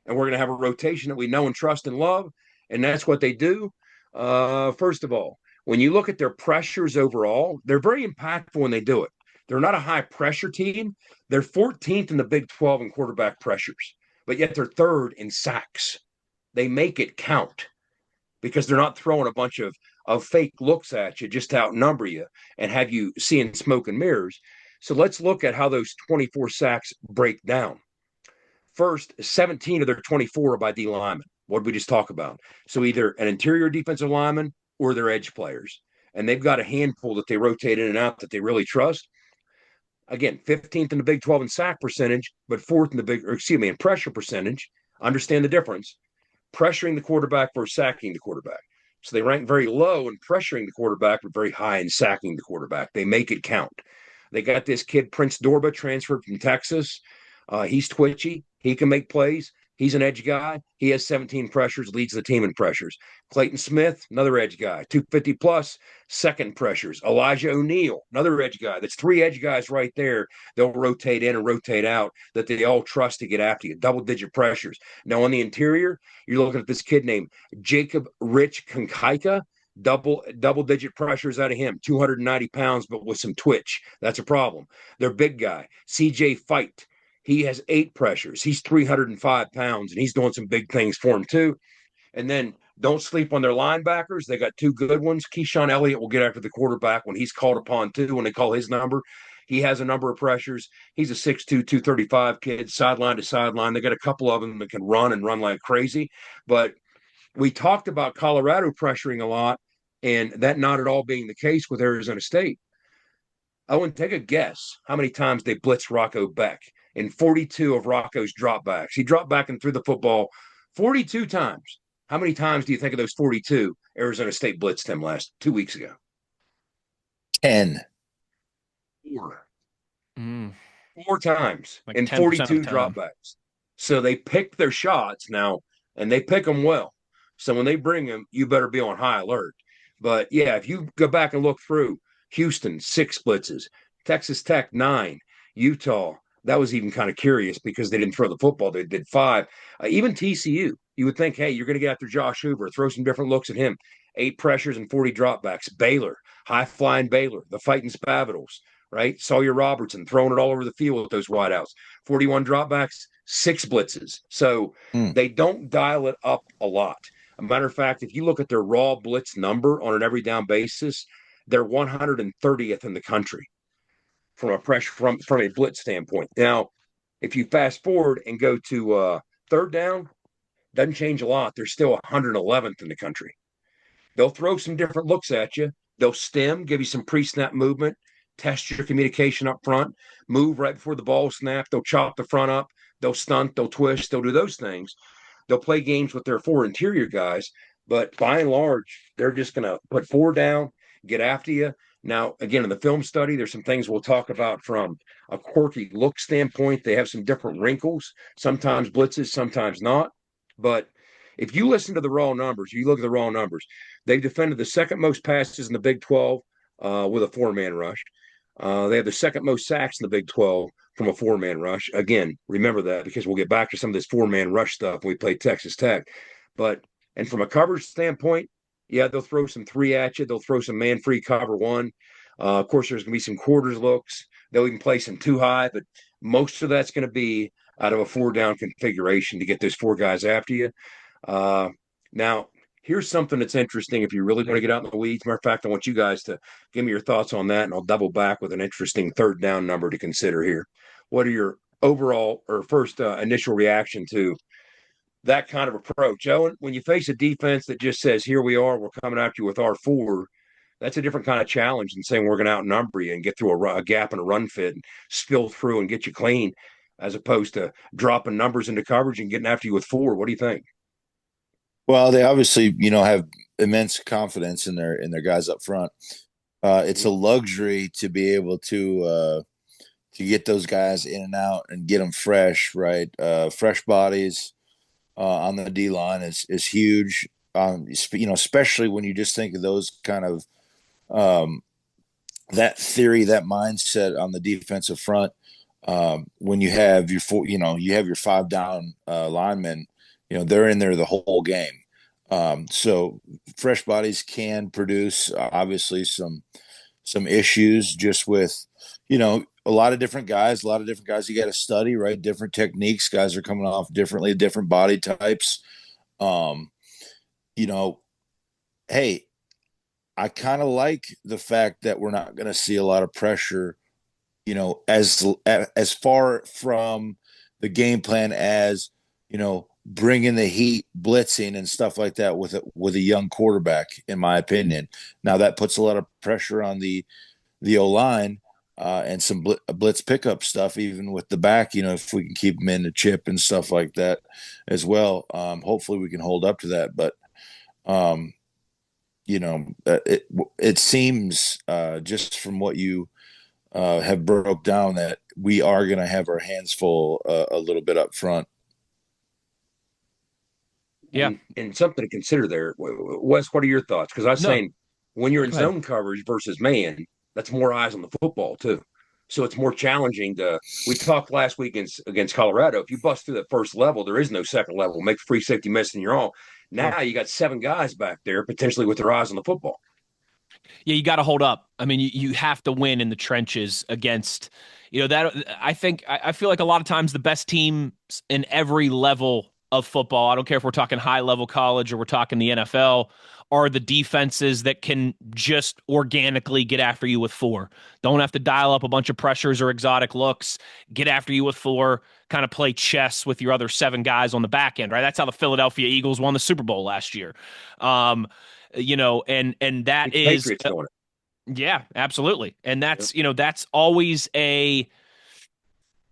and we're going to have a rotation that we know and trust and love. And that's what they do. First of all, when you look at their pressures overall, they're very impactful when they do it. They're not a high pressure team. They're 14th in the Big 12 in quarterback pressures, but yet they're third in sacks. They make it count because they're not throwing a bunch of fake looks at you just to outnumber you and have you seeing smoke and mirrors. So let's look at how those 24 sacks break down. First, 17 of their 24 are by D linemen. What did we just talk about? So either an interior defensive lineman or their edge players. And they've got a handful that they rotate in and out that they really trust. Again, 15th in the Big 12 in sack percentage, but fourth in in pressure percentage. Understand the difference. Pressuring the quarterback versus sacking the quarterback. So they rank very low in pressuring the quarterback, but very high in sacking the quarterback. They make it count. They got this kid, Prince Dorba, transferred from Texas. He's twitchy. He can make plays. He's an edge guy. He has 17 pressures, leads the team in pressures. Clayton Smith, another edge guy, 250 plus, second pressures. Elijah O'Neal, another edge guy. That's three edge guys right there. They'll rotate in and rotate out that they all trust to get after you. Double-digit pressures. Now, on the interior, you're looking at this kid named Jacob Rich Kankaika. Double-digit pressures out of him, 290 pounds, but with some twitch. That's a problem. Their big guy, CJ Fight. He has 8 pressures. He's 305 pounds, and he's doing some big things for him, too. And then don't sleep on their linebackers. They got 2 good ones. Keyshawn Elliott will get after the quarterback when he's called upon, too, when they call his number. He has a number of pressures. He's a 6'2", 235 kid, sideline to sideline. They got a couple of them that can run and run like crazy. But we talked about Colorado pressuring a lot, and that not at all being the case with Arizona State. Owen, take a guess how many times they blitzed Rocco Beck in 42 of Rocco's dropbacks. He dropped back and threw the football 42 times. How many times do you think of those 42 Arizona State blitzed him 2 weeks ago? 10. 4. 4 times like in 42 dropbacks. So they pick their shots now, and they pick them well. So when they bring them, you better be on high alert. But, yeah, if you go back and look through, Houston, 6 blitzes. Texas Tech, 9. Utah, that was even kind of curious because they didn't throw the football. They did 5. Even TCU, you would think, hey, you're going to get after Josh Hoover, throw some different looks at him. 8 pressures and 40 dropbacks. Baylor, high-flying Baylor, the Fighting Spavitals, right? Sawyer Robertson throwing it all over the field with those wideouts. 41 dropbacks, 6 blitzes. So they don't dial it up a lot. A matter of fact, if you look at their raw blitz number on an every down basis, they're 130th in the country from a pressure from a blitz standpoint. Now, if you fast forward and go to third down, doesn't change a lot. They're still 111th in the country. They'll throw some different looks at you. They'll stem, give you some pre-snap movement, test your communication up front, move right before the ball snap. They'll chop the front up. They'll stunt. They'll twist. They'll do those things. They'll play games with their 4 interior guys, but by and large, they're just going to put 4 down, get after you. Now, again, in the film study, there's some things we'll talk about from a quirky look standpoint. They have some different wrinkles, sometimes blitzes, sometimes not. But if you listen to the raw numbers, you look at the raw numbers, they've defended the second most passes in the Big 12 with a 4-man rush. They have the second most sacks in the Big 12 from a 4-man rush. Again, remember that because we'll get back to some of this 4-man rush stuff when we play Texas Tech. And from a coverage standpoint, yeah, they'll throw some 3 at you. They'll throw some man-free cover 1. Of course, there's going to be some quarters looks. They'll even play some 2 high, but most of that's going to be out of a 4-down configuration to get those 4 guys after you. Now, here's something that's interesting if you really want to get out in the weeds. Matter of fact, I want you guys to give me your thoughts on that, and I'll double back with an interesting 3rd down number to consider here. What are your overall or first initial reaction to that kind of approach? Owen, when you face a defense that just says, here we are, we're coming after you with our 4, that's a different kind of challenge than saying we're going to outnumber you and get through a gap in a run fit and spill through and get you clean, as opposed to dropping numbers into coverage and getting after you with 4. What do you think? Well, they obviously, have immense confidence in their guys up front. It's a luxury to be able to get those guys in and out and get them fresh, right? Fresh bodies on the D line is huge. Especially when you just think of those kind of that theory, that mindset on the defensive front. When you have your 5 down linemen, they're in there the whole game. So fresh bodies can produce obviously some issues just with, a lot of different guys you got to study, right? Different techniques. Guys are coming off differently, different body types. Hey, I kind of like the fact that we're not going to see a lot of pressure, as far from the game plan as, bringing the heat, blitzing and stuff like that with a young quarterback, in my opinion. Now that puts a lot of pressure on the O-line and some blitz pickup stuff, even with the back, if we can keep them in the chip and stuff like that as well. Hopefully we can hold up to that. But, it seems just from what you have broke down that we are going to have our hands full a little bit up front. Yeah. And something to consider there. Wes, what are your thoughts? Because I was saying when you're in zone coverage versus man, that's more eyes on the football too. So it's more challenging we talked last week against Colorado. If you bust through that first level, there is no second level. Make the free safety miss and you're on. Now you got 7 guys back there potentially with their eyes on the football. Yeah, you got to hold up. I mean, you have to win in the trenches against, that I feel like a lot of times the best teams in every level of football, I don't care if we're talking high level college or we're talking the NFL, are the defenses that can just organically get after you with 4. Don't have to dial up a bunch of pressures or exotic looks. Get after you with 4, kind of play chess with your other 7 guys on the back end, right? That's how the Philadelphia Eagles won the Super Bowl last year. And that is Patriots doing it. Yeah, absolutely. And that's, that's always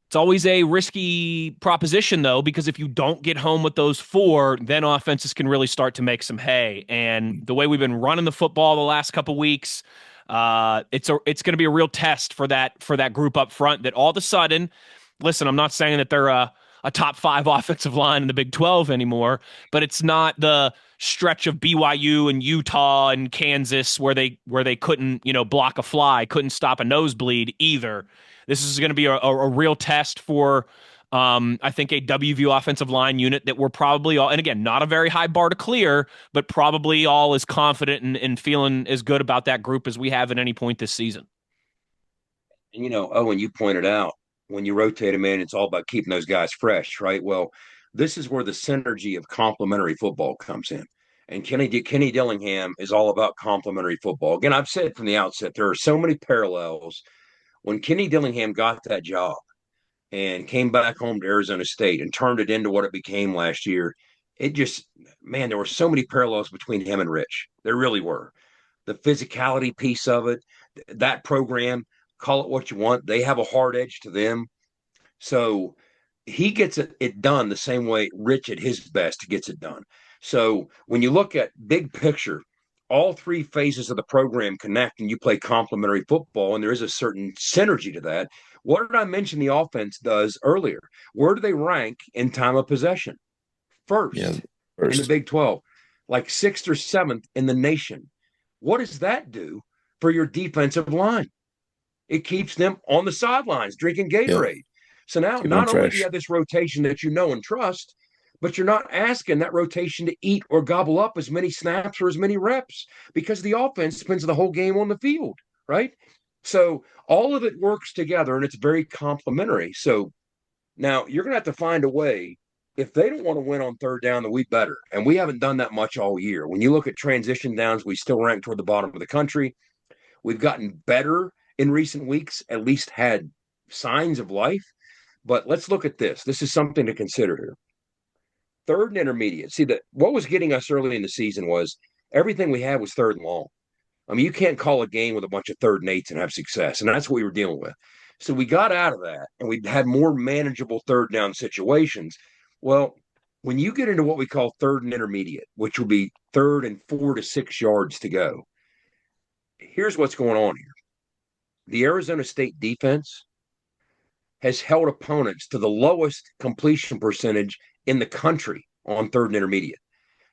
it's always a risky proposition, though, because if you don't get home with those 4, then offenses can really start to make some hay. And the way we've been running the football the last couple weeks, it's going to be a real test for that group up front. That all of a sudden, listen, I'm not saying that they're a top 5 offensive line in the Big 12 anymore, but it's not the stretch of BYU and Utah and Kansas where they couldn't block a fly, couldn't stop a nosebleed either. This is going to be a real test for, I think, a WVU offensive line unit that we're probably all, and again, not a very high bar to clear, but probably all as confident and feeling as good about that group as we have at any point this season. And, Owen, you pointed out, when you rotate them in, it's all about keeping those guys fresh, right? Well, this is where the synergy of complementary football comes in. And Kenny Dillingham is all about complementary football. Again, I've said from the outset, there are so many parallels. When Kenny Dillingham got that job and came back home to Arizona State and turned it into what it became last year, there were so many parallels between him and Rich. There really were. The physicality piece of it, that program, call it what you want, they have a hard edge to them. So he gets it done the same way Rich at his best gets it done. So when you look at big picture, all 3 phases of the program connect and you play complementary football, and there is a certain synergy to that. What did I mention the offense does earlier? Where do they rank in time of possession? First in the Big 12, like 6th or 7th in the nation. What does that do for your defensive line? It keeps them on the sidelines drinking Gatorade. Yep. So now not only do you have this rotation that you know and trust, but you're not asking that rotation to eat or gobble up as many snaps or as many reps because the offense spends the whole game on the field, right? So all of it works together and it's very complementary. So Now, you're going to have to find a way. If they don't want to win on third down, then we better. And we haven't done that much all year. When you look at transition downs, we still rank toward the bottom of the country. We've gotten better in recent weeks, at least had signs of life. But let's look at this. This is something to consider here. Third and intermediate. See, that what was getting us early in the season was everything we had was third and long. I mean, you can't call a game with a bunch of third and eights and have success. And that's what we were dealing with. So we got out of that and we had more manageable third down situations. Well, when you get into what we call third and intermediate, which will be third and 4 to 6 yards to go, here's what's going on here. The Arizona State defense has held opponents to the lowest completion percentage in the country on third and intermediate.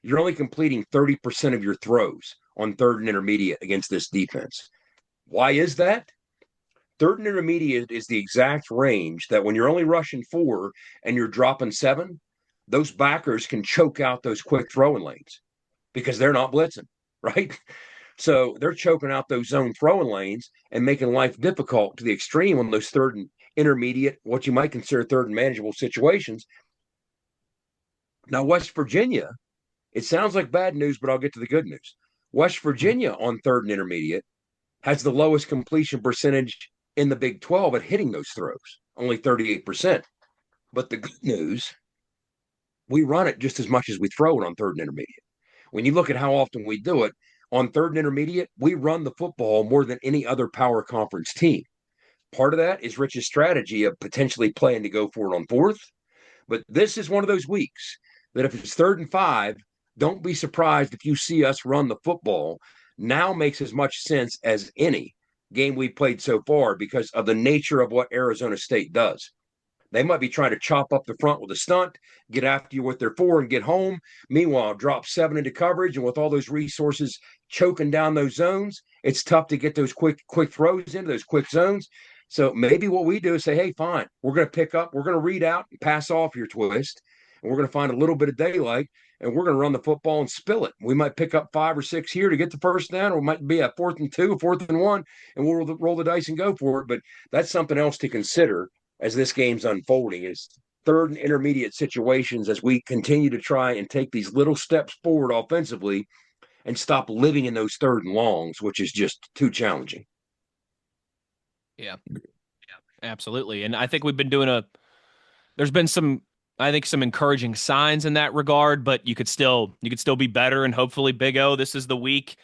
You're only completing 30% of your throws on third and intermediate against this defense. Why is that? Third and intermediate is the exact range that when you're only rushing 4 and you're dropping 7, those backers can choke out those quick throwing lanes because they're not blitzing, right? So they're choking out those zone throwing lanes and making life difficult to the extreme on those third and intermediate, what you might consider third and manageable situations. Now, West Virginia, it sounds like bad news, but I'll get to the good news. West Virginia on third and intermediate has the lowest completion percentage in the Big 12 at hitting those throws, only 38%. But the good news, we run it just as much as we throw it on third and intermediate. When you look at how often we do it, on third and intermediate, we run the football more than any other power conference team. Part of that is Rich's strategy of potentially playing to go for it on fourth. But this is one of those weeks that if it's 3rd and 5, don't be surprised if you see us run the football. Now makes as much sense as any game we've played so far because of the nature of what Arizona State does. They might be trying to chop up the front with a stunt, get after you with their 4 and get home. Meanwhile, drop 7 into coverage, and with all those resources choking down those zones, it's tough to get those quick throws into those quick zones. So maybe what we do is say, hey, fine, we're going to pick up, we're going to read out and pass off your twist, and we're going to find a little bit of daylight, and we're going to run the football and spill it. We might pick up 5 or 6 here to get the first down, or it might be a 4th and 2, a 4th and 1, and we'll roll the dice and go for it. But that's something else to consider as this game's unfolding, is third and intermediate situations as we continue to try and take these little steps forward offensively and stop living in those third and longs, which is just too challenging. Yeah, absolutely. And I think we've been there's been some encouraging signs in that regard, but you could still be better. And hopefully, Big O, this is the week.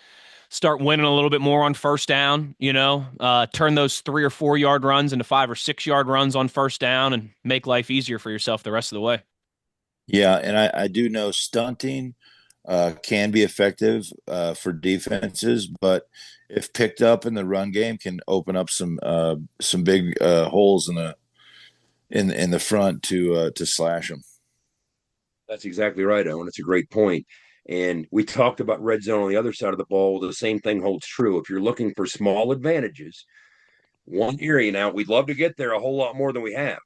Start winning a little bit more on first down, turn those 3 or 4 yard runs into 5 or 6 yard runs on first down and make life easier for yourself the rest of the way. Yeah. And I do know stunting can be effective for defenses, but if picked up in the run game can open up some big holes in the front to slash them. That's exactly right, Owen. It's a great point. And we talked about red zone on the other side of the ball. The same thing holds true. If you're looking for small advantages, one area now, we'd love to get there a whole lot more than we have.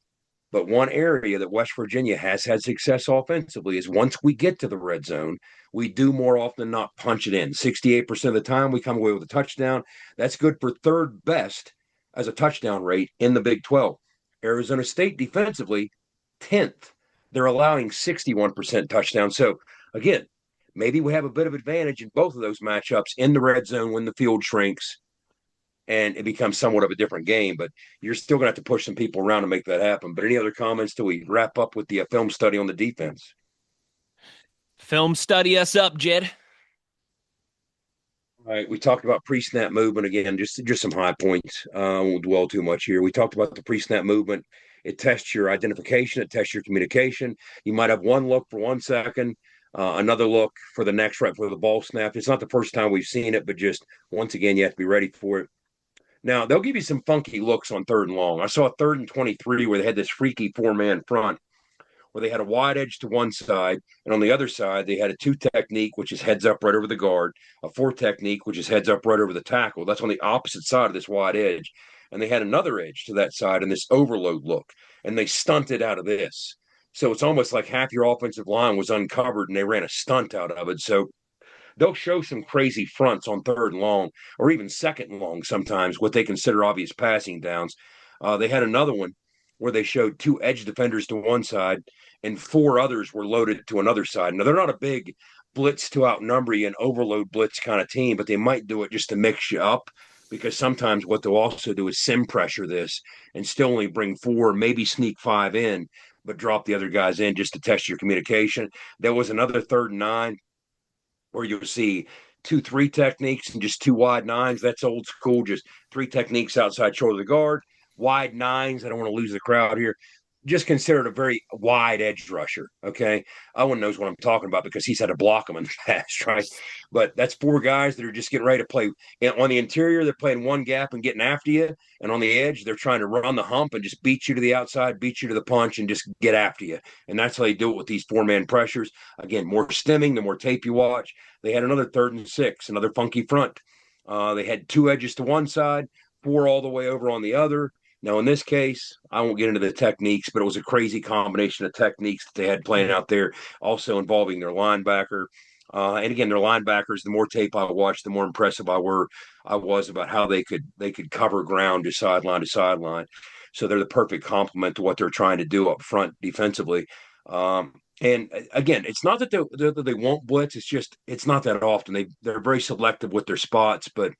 But one area that West Virginia has had success offensively is once we get to the red zone, we do more often than not punch it in. 68% of the time, we come away with a touchdown. That's good for third best as a touchdown rate in the Big 12. Arizona State defensively, 10th. They're allowing 61% touchdowns. So, again, maybe we have a bit of advantage in both of those matchups in the red zone when the field shrinks and it becomes somewhat of a different game. But you're still going to have to push some people around to make that happen. But any other comments till we wrap up with the film study on the defense? Film study us up, Jed. All right, we talked about pre-snap movement again, just some high points. I won't dwell too much here. We talked about the pre-snap movement. It tests your identification. It tests your communication. You might have one look for 1 second, another look for the next right for the ball snap. It's not the first time we've seen it, but just once again, you have to be ready for it. Now, they'll give you some funky looks on 3rd and long. I saw a 3rd and 23 where they had this freaky 4-man front where they had a wide edge to one side, and on the other side, they had a 2 technique, which is heads up right over the guard, a 4 technique, which is heads up right over the tackle. That's on the opposite side of this wide edge. And they had another edge to that side and this overload look, and they stunted out of this. So it's almost like half your offensive line was uncovered, and they ran a stunt out of it. So they'll show some crazy fronts on 3rd and long, or even 2nd and long sometimes, what they consider obvious passing downs. They had another one where they showed 2 edge defenders to one side and 4 others were loaded to another side. Now, they're not a big blitz to outnumber you and overload blitz kind of team, but they might do it just to mix you up, because sometimes what they'll also do is sim pressure this and still only bring 4, maybe sneak 5 in, but drop the other guys in just to test your communication. There was another 3rd and 9 where you'll see 2-3 techniques and just 2 wide nines. That's old school, just 3 techniques outside shoulder of the guard, wide nines. I don't want to lose the crowd here. Just considered a very wide edge rusher. Okay. Owen knows what I'm talking about because he's had to block them in the past, right? But that's 4 guys that are just getting ready to play. On the interior, they're playing one gap and getting after you. And on the edge, they're trying to run the hump and just beat you to the outside, beat you to the punch, and just get after you. And that's how they do it with these 4-man pressures. Again, more stemming, the more tape you watch. They had another 3rd and 6, another funky front. They had 2 edges to one side, 4 all the way over on the other. Now, in this case, I won't get into the techniques, but it was a crazy combination of techniques that they had playing out there, also involving their linebacker. And again, their linebackers, the more tape I watched, the more impressive I was about how they could cover ground to sideline to sideline. So they're the perfect complement to what they're trying to do up front defensively. And again, it's not that they won't blitz. It's just it's not that often. They're very selective with their spots, but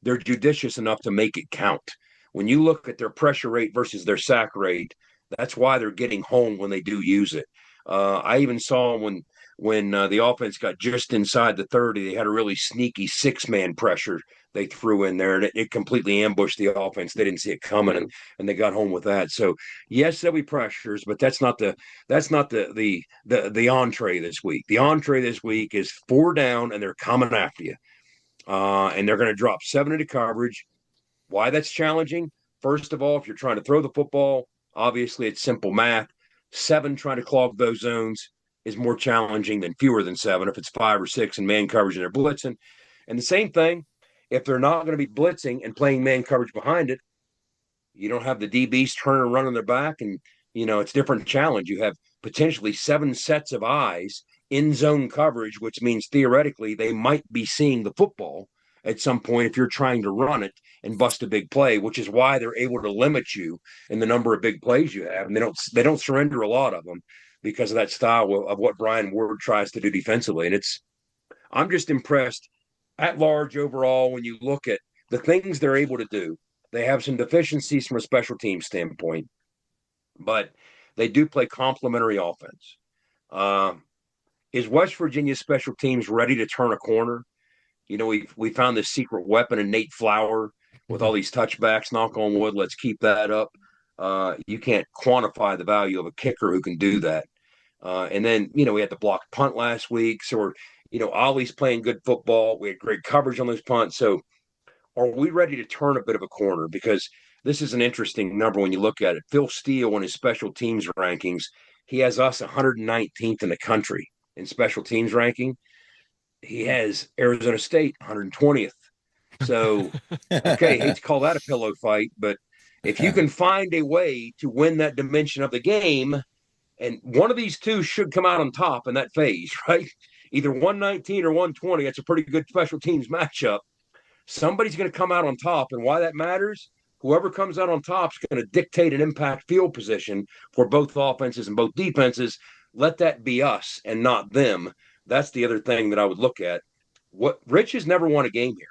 they're judicious enough to make it count. When you look at their pressure rate versus their sack rate, that's why they're getting home when they do use it. I even saw when the offense got just inside the 30, they had a really sneaky 6-man pressure they threw in there, and it completely ambushed the offense. They didn't see it coming, and they got home with that. So yes, there'll be pressures, but that's not the entree this week. The entree this week is 4 down, and they're coming after you, and they're going to drop 7 into coverage. Why that's challenging? First of all, if you're trying to throw the football, obviously it's simple math. 7 trying to clog those zones is more challenging than fewer than 7 if it's 5 or 6 in man coverage and they're blitzing. And the same thing, if they're not going to be blitzing and playing man coverage behind it, you don't have the DBs turning and running their back, and it's a different challenge. You have potentially 7 sets of eyes in zone coverage, which means theoretically they might be seeing the football at some point if you're trying to run it and bust a big play, which is why they're able to limit you in the number of big plays you have. And they don't surrender a lot of them because of that style of what Brian Ward tries to do defensively. And I'm just impressed at large overall when you look at the things they're able to do. They have some deficiencies from a special team standpoint, but they do play complementary offense. Is West Virginia's special teams ready to turn a corner? We found this secret weapon in Nate Flower with all these touchbacks. Knock on wood, let's keep that up. You can't quantify the value of a kicker who can do that. And then, we had the blocked punt last week. So, Ollie's playing good football. We had great coverage on those punts. So are we ready to turn a bit of a corner? Because this is an interesting number when you look at it. Phil Steele, on his special teams rankings, he has us 119th in the country in special teams ranking. He has Arizona State 120th. So, okay, hate to call that a pillow fight, but if you can find a way to win that dimension of the game, and one of these two should come out on top in that phase, right? Either 119 or 120, that's a pretty good special teams matchup. Somebody's going to come out on top, and why that matters, whoever comes out on top is going to dictate an impact field position for both offenses and both defenses. Let that be us and not them. That's the other thing that I would look at. Rich has never won a game here.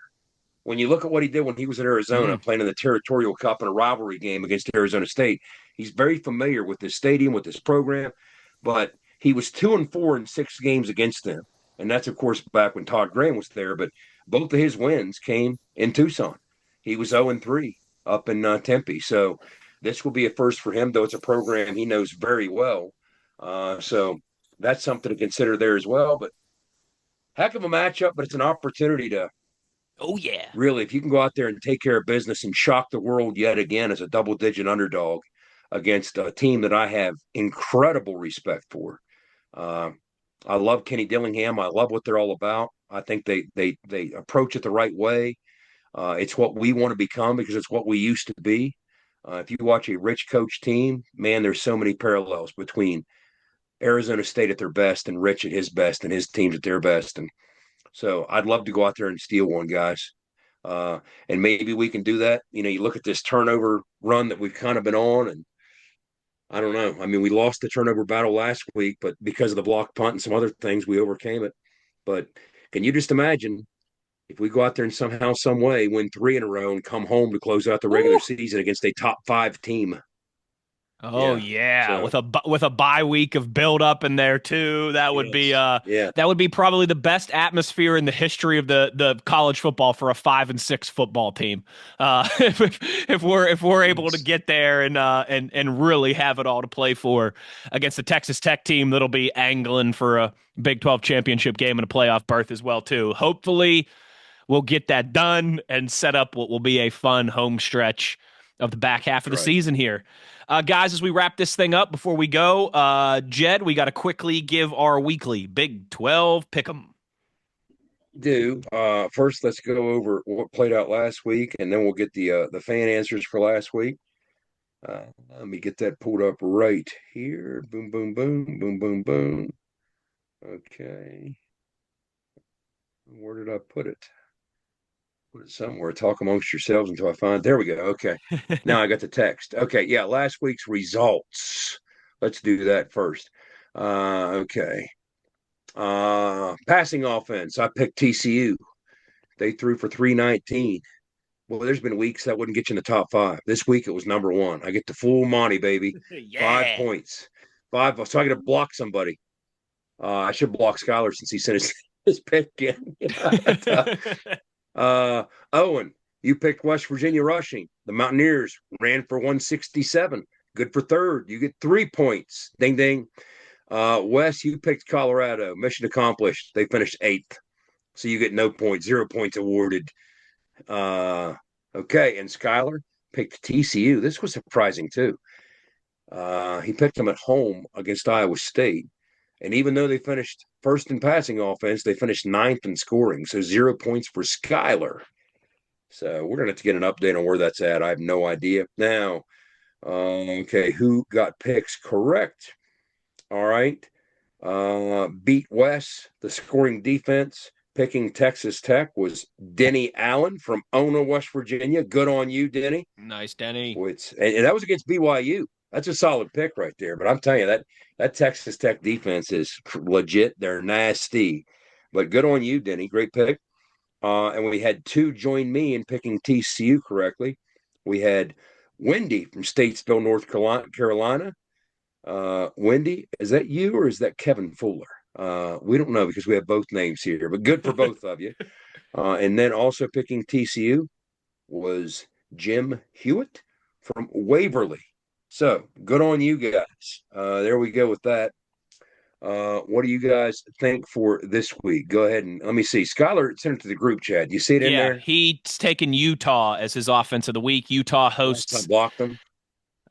When you look at what he did when he was at Arizona, playing in the Territorial Cup in a rivalry game against Arizona State, he's very familiar with this stadium, with this program, but he was 2-4 in 6 games against them. And that's, of course, back when Todd Graham was there, but both of his wins came in Tucson. He was 0-3 up in Tempe. So this will be a first for him, though it's a program he knows very well. So that's something to consider there as well. But heck of a matchup, but it's an opportunity to, really, if you can go out there and take care of business and shock the world yet again as a double-digit underdog against a team that I have incredible respect for. I love Kenny Dillingham. I love what they're all about. I think they approach it the right way. It's what we want to become because it's what we used to be. If you watch a Rich coach team, man, there's so many parallels between Arizona State at their best and Rich at his best and his teams at their best. And so I'd love to go out there and steal one, guys. And maybe we can do that. You look at this turnover run that we've kind of been on, and I don't know. I mean, we lost the turnover battle last week, but because of the block punt and some other things, we overcame it. But can you just imagine if we go out there and somehow, some way, win 3 in a row and come home to close out the regular season against a top 5 team? Oh yeah, So, with a bye week of build up in there too. That would be that would be probably the best atmosphere in the history of the college football for a 5-6 football team. If we're able to get there and really have it all to play for against the Texas Tech team that'll be angling for a Big 12 championship game and a playoff berth as well too. Hopefully we'll get that done and set up what will be a fun home stretch of the back half of the season here. Guys, as we wrap this thing up, before we go, Jed, we got to quickly give our weekly Big 12 pick'em. First, let's go over what played out last week, and then we'll get the fan answers for last week. Let me get that pulled up right here. Boom, boom, boom, boom, boom, boom. Okay. Where did I put it? Put it somewhere. Talk amongst yourselves until I find. There we go. Okay. Now I got the text. Okay. Yeah. Last week's results. Let's do that first. Okay. Passing offense. I picked TCU. They threw for 319. Well, there's been weeks that wouldn't get you in the top 5. This week it was number 1. I get the full Monty, baby. 5 points. 5. So I got to block somebody. I should block Schuyler since he sent his pick in. Owen, you picked West Virginia rushing. The Mountaineers ran for 167. Good for 3rd. You get 3 points. Ding, ding. Wes, you picked Colorado. Mission accomplished. They finished 8th. So you get no points, 0 points awarded. Okay. And Schuyler picked TCU. This was surprising, too. He picked them at home against Iowa State. And even though they finished first in passing offense, they finished 9th in scoring. So 0 points for Schuyler. So we're going to have to get an update on where that's at. I have no idea. Now, okay, who got picks correct? All right. Beat Wes, the scoring defense. Picking Texas Tech was Denny Allen from Ona, West Virginia. Good on you, Denny. Nice, Denny. And that was against BYU. That's a solid pick right there. But I'm telling you, that Texas Tech defense is legit. They're nasty. But good on you, Denny. Great pick. And we had 2 join me in picking TCU correctly. We had Wendy from Statesville, North Carolina. Wendy, is that you or is that Kevin Fuller? We don't know because we have both names here, but good for both of you. And then also picking TCU was Jim Hewitt from Waverly. So good on you guys. There we go with that. What do you guys think for this week? Go ahead and let me see. Schuyler sent it to the group chat. You see it in there? He's taken Utah as his offense of the week. Utah hosts. I blocked them.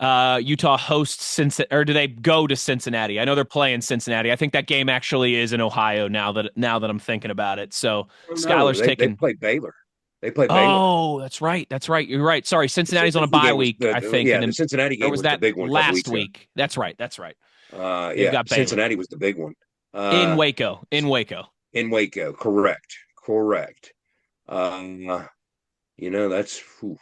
Utah hosts Cincinnati, or do they go to Cincinnati? I know they're playing Cincinnati. I think that game actually is in Ohio now that I'm thinking about it. So Schuyler's taking. They play Baylor. They play Baylor. Oh, that's right. That's right. You're right. Sorry, Cincinnati's on a bye week, I think. Yeah, the Cincinnati game was the big one last week. That's right. That's right. Yeah, Cincinnati was the big one. In Waco. Correct. That's. Whew.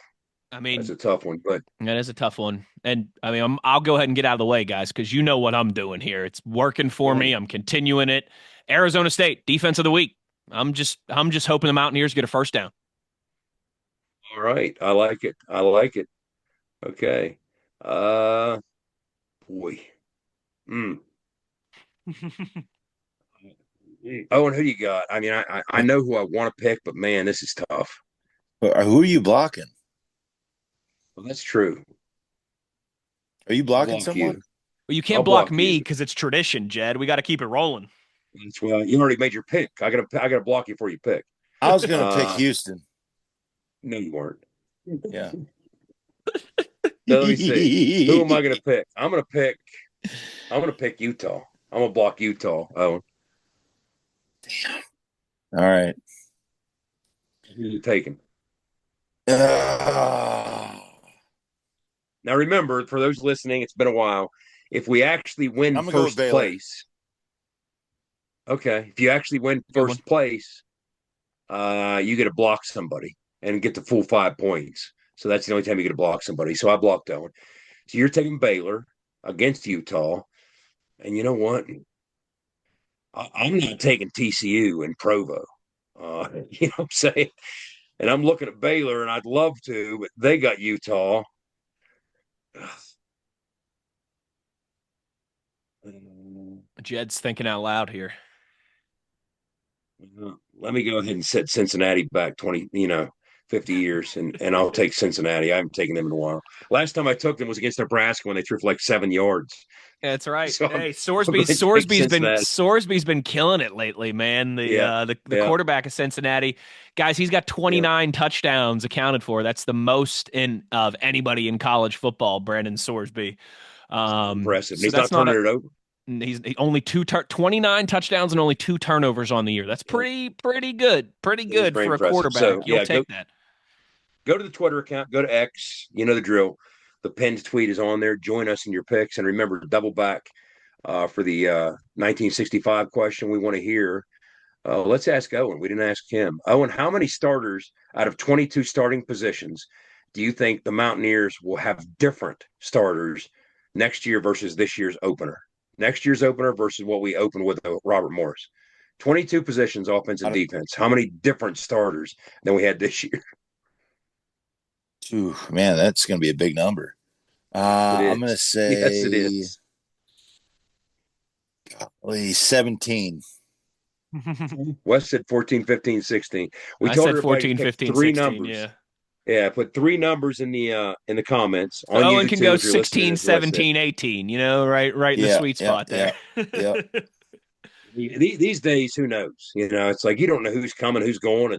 I mean, that's a tough one, but that is a tough one. And I mean, I'll go ahead and get out of the way, guys, because you know what I'm doing here. It's working for me. I'm continuing it. Arizona State defense of the week. I'm just hoping the Mountaineers get a first down. All right, I like it. Okay, boy. Owen, who you got? I mean, I know who I want to pick, but man, this is tough. Who are you blocking? Well, that's true. Are you blocking someone? Well, you can't block me because it's tradition, Jed. We got to keep it rolling. That's why you already made your pick. I gotta block you before you pick. I was gonna pick Houston. No, you weren't. Yeah. So let me see. Who am I gonna pick? I'm gonna pick Utah. I'm gonna block Utah. Owen. Damn. All right. Who you taking? Now remember, for those listening, it's been a while. If we actually win first place, okay. If you actually win first place, you get to block somebody and get the full 5 points. So that's the only time you get to block somebody. So I blocked Owen. So you're taking Baylor. against Utah. And you know what? I'm not taking TCU in Provo. You know what I'm saying? And I'm looking at Baylor, and I'd love to, but they got Utah. Jed's thinking out loud here. Let me go ahead and set Cincinnati back 50 years, and I'll take Cincinnati. I haven't taken them in a while. Last time I took them was against Nebraska when they threw for like 7 yards. That's right. So hey, Sorsby's been killing it lately, man. The quarterback of Cincinnati, guys, he's got 29 touchdowns accounted for. That's the most of anybody in college football. Brandon Sorsby, impressive. So he's not turning it over. He's only 29 touchdowns and only 2 turnovers on the year. That's pretty good. Pretty good for a quarterback. So, You'll take that. Go to the Twitter account. Go to X. You know the drill. The pinned tweet is on there. Join us in your picks. And remember to double back for the 1965 question we want to hear. Let's ask Owen. We didn't ask him. Owen, how many starters out of 22 starting positions do you think the Mountaineers will have different starters next year versus this year's opener? Next year's opener versus what we opened with Robert Morris. 22 positions, offense and defense. How many different starters than we had this year? Ooh, man, that's going to be a big number. I'm going to say yes, it is. 17. Wes said 14, 15, 16. I said 14, 15, 16, numbers. Yeah, put 3 numbers in the comments. On Owen YouTube, can go 16, 17, 18, right in the sweet spot there. Yeah. These days, who knows? It's like you don't know who's coming, who's going.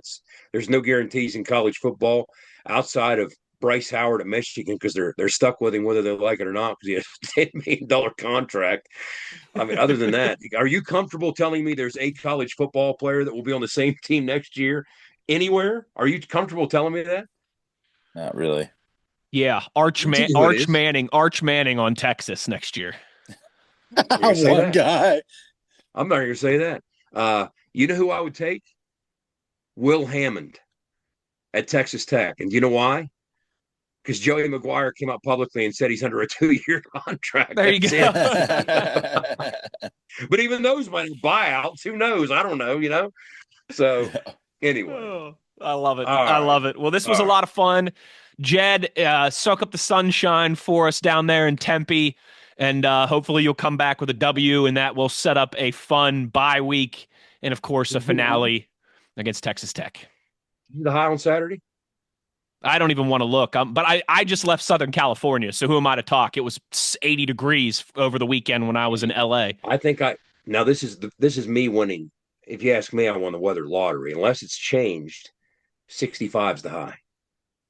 There's no guarantees in college football outside of Bryce Howard at Michigan because they're stuck with him whether they like it or not because he has a $10 million contract. I mean, other than that, are you comfortable telling me there's a college football player that will be on the same team next year anywhere? Are you comfortable telling me that? Not really. Yeah, Arch Manning on Texas next year. One guy. I'm not going to say that. You know who I would take? Will Hammond at Texas Tech. And do you know why? Because Joey McGuire came out publicly and said he's under a 2-year contract. There you go. But even those might have buyouts. Who knows? I don't know, So anyway. Oh, I love it. I love it. Well, this was a lot of fun. Jed, soak up the sunshine for us down there in Tempe. And hopefully you'll come back with a W, and that will set up a fun bye week and, of course, a finale against Texas Tech. The high on Saturday? I don't even want to look. But I just left Southern California, so who am I to talk? It was 80 degrees over the weekend when I was in L.A. I think now this is me winning. If you ask me, I won the weather lottery. Unless it's changed, 65 is the high.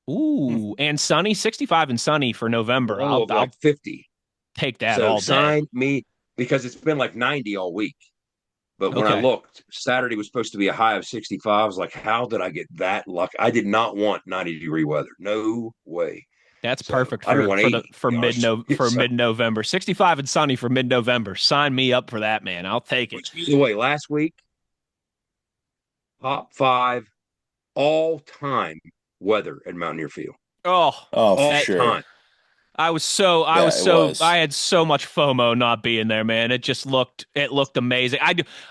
Ooh, and sunny, 65 and sunny for November. I'll 50. Take that all day. Sign me because it's been like 90 all week. But when I looked, Saturday was supposed to be a high of 65. I was like, how did I get that luck? I did not want 90-degree weather. No way. That's perfect for mid-November. 65 and sunny for mid-November. Sign me up for that, man. I'll take it. By the way, last week, top 5 all-time weather at Mountaineer Field. Oh, for sure. Time. I had so much FOMO not being there, man. It looked amazing.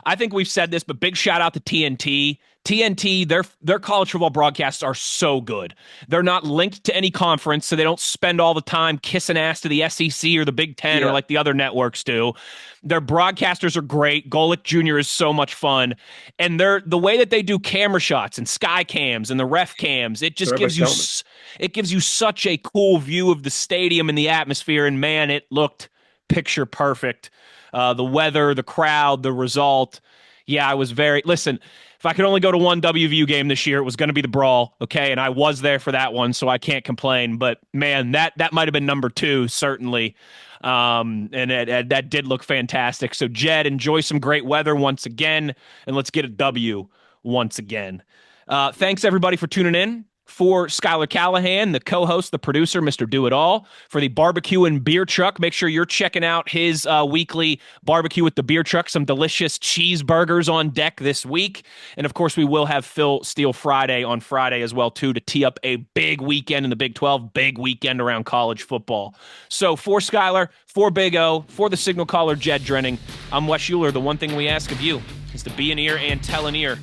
I think we've said this, but big shout out to TNT. TNT, their college football broadcasts are so good. They're not linked to any conference, so they don't spend all the time kissing ass to the SEC or the Big Ten or like the other networks do. Their broadcasters are great. Golick Jr. is so much fun. And the way that they do camera shots and sky cams and the ref cams, it just gives you such a cool view of the stadium and the atmosphere. And man, it looked picture perfect. The weather, the crowd, the result. Yeah, listen, if I could only go to one WVU game this year, it was going to be the Brawl, okay? And I was there for that one, so I can't complain. But, man, that might have been number 2, certainly. And that did look fantastic. So, Jed, enjoy some great weather once again, and let's get a W once again. Thanks, everybody, for tuning in. For Schuyler Callihan, the co-host, the producer, Mr. Do-It-All. For the Barbecue and Beer Truck, make sure you're checking out his weekly Barbecue with the Beer Truck. Some delicious cheeseburgers on deck this week. And, of course, we will have Phil Steele Friday on Friday as well, too, to tee up a big weekend in the Big 12, big weekend around college football. So for Schuyler, for Big O, for the signal caller, Jed Drenning, I'm Wes Uhler. The one thing we ask of you is to be an ear and tell an ear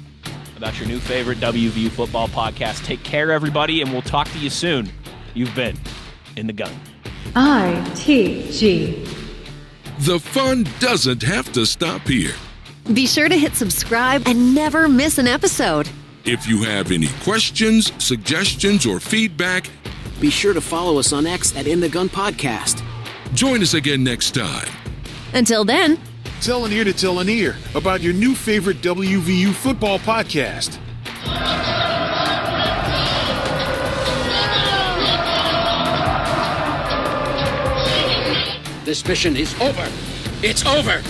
about your new favorite WVU football podcast. Take care, everybody, and we'll talk to you soon. You've been In the Gun. ITG. The fun doesn't have to stop here. Be sure to hit subscribe and never miss an episode. If you have any questions, suggestions, or feedback, be sure to follow us on X at In the Gun Podcast. Join us again next time. Until then, tell an ear to tell an ear about your new favorite WVU football podcast. This mission is over. It's over.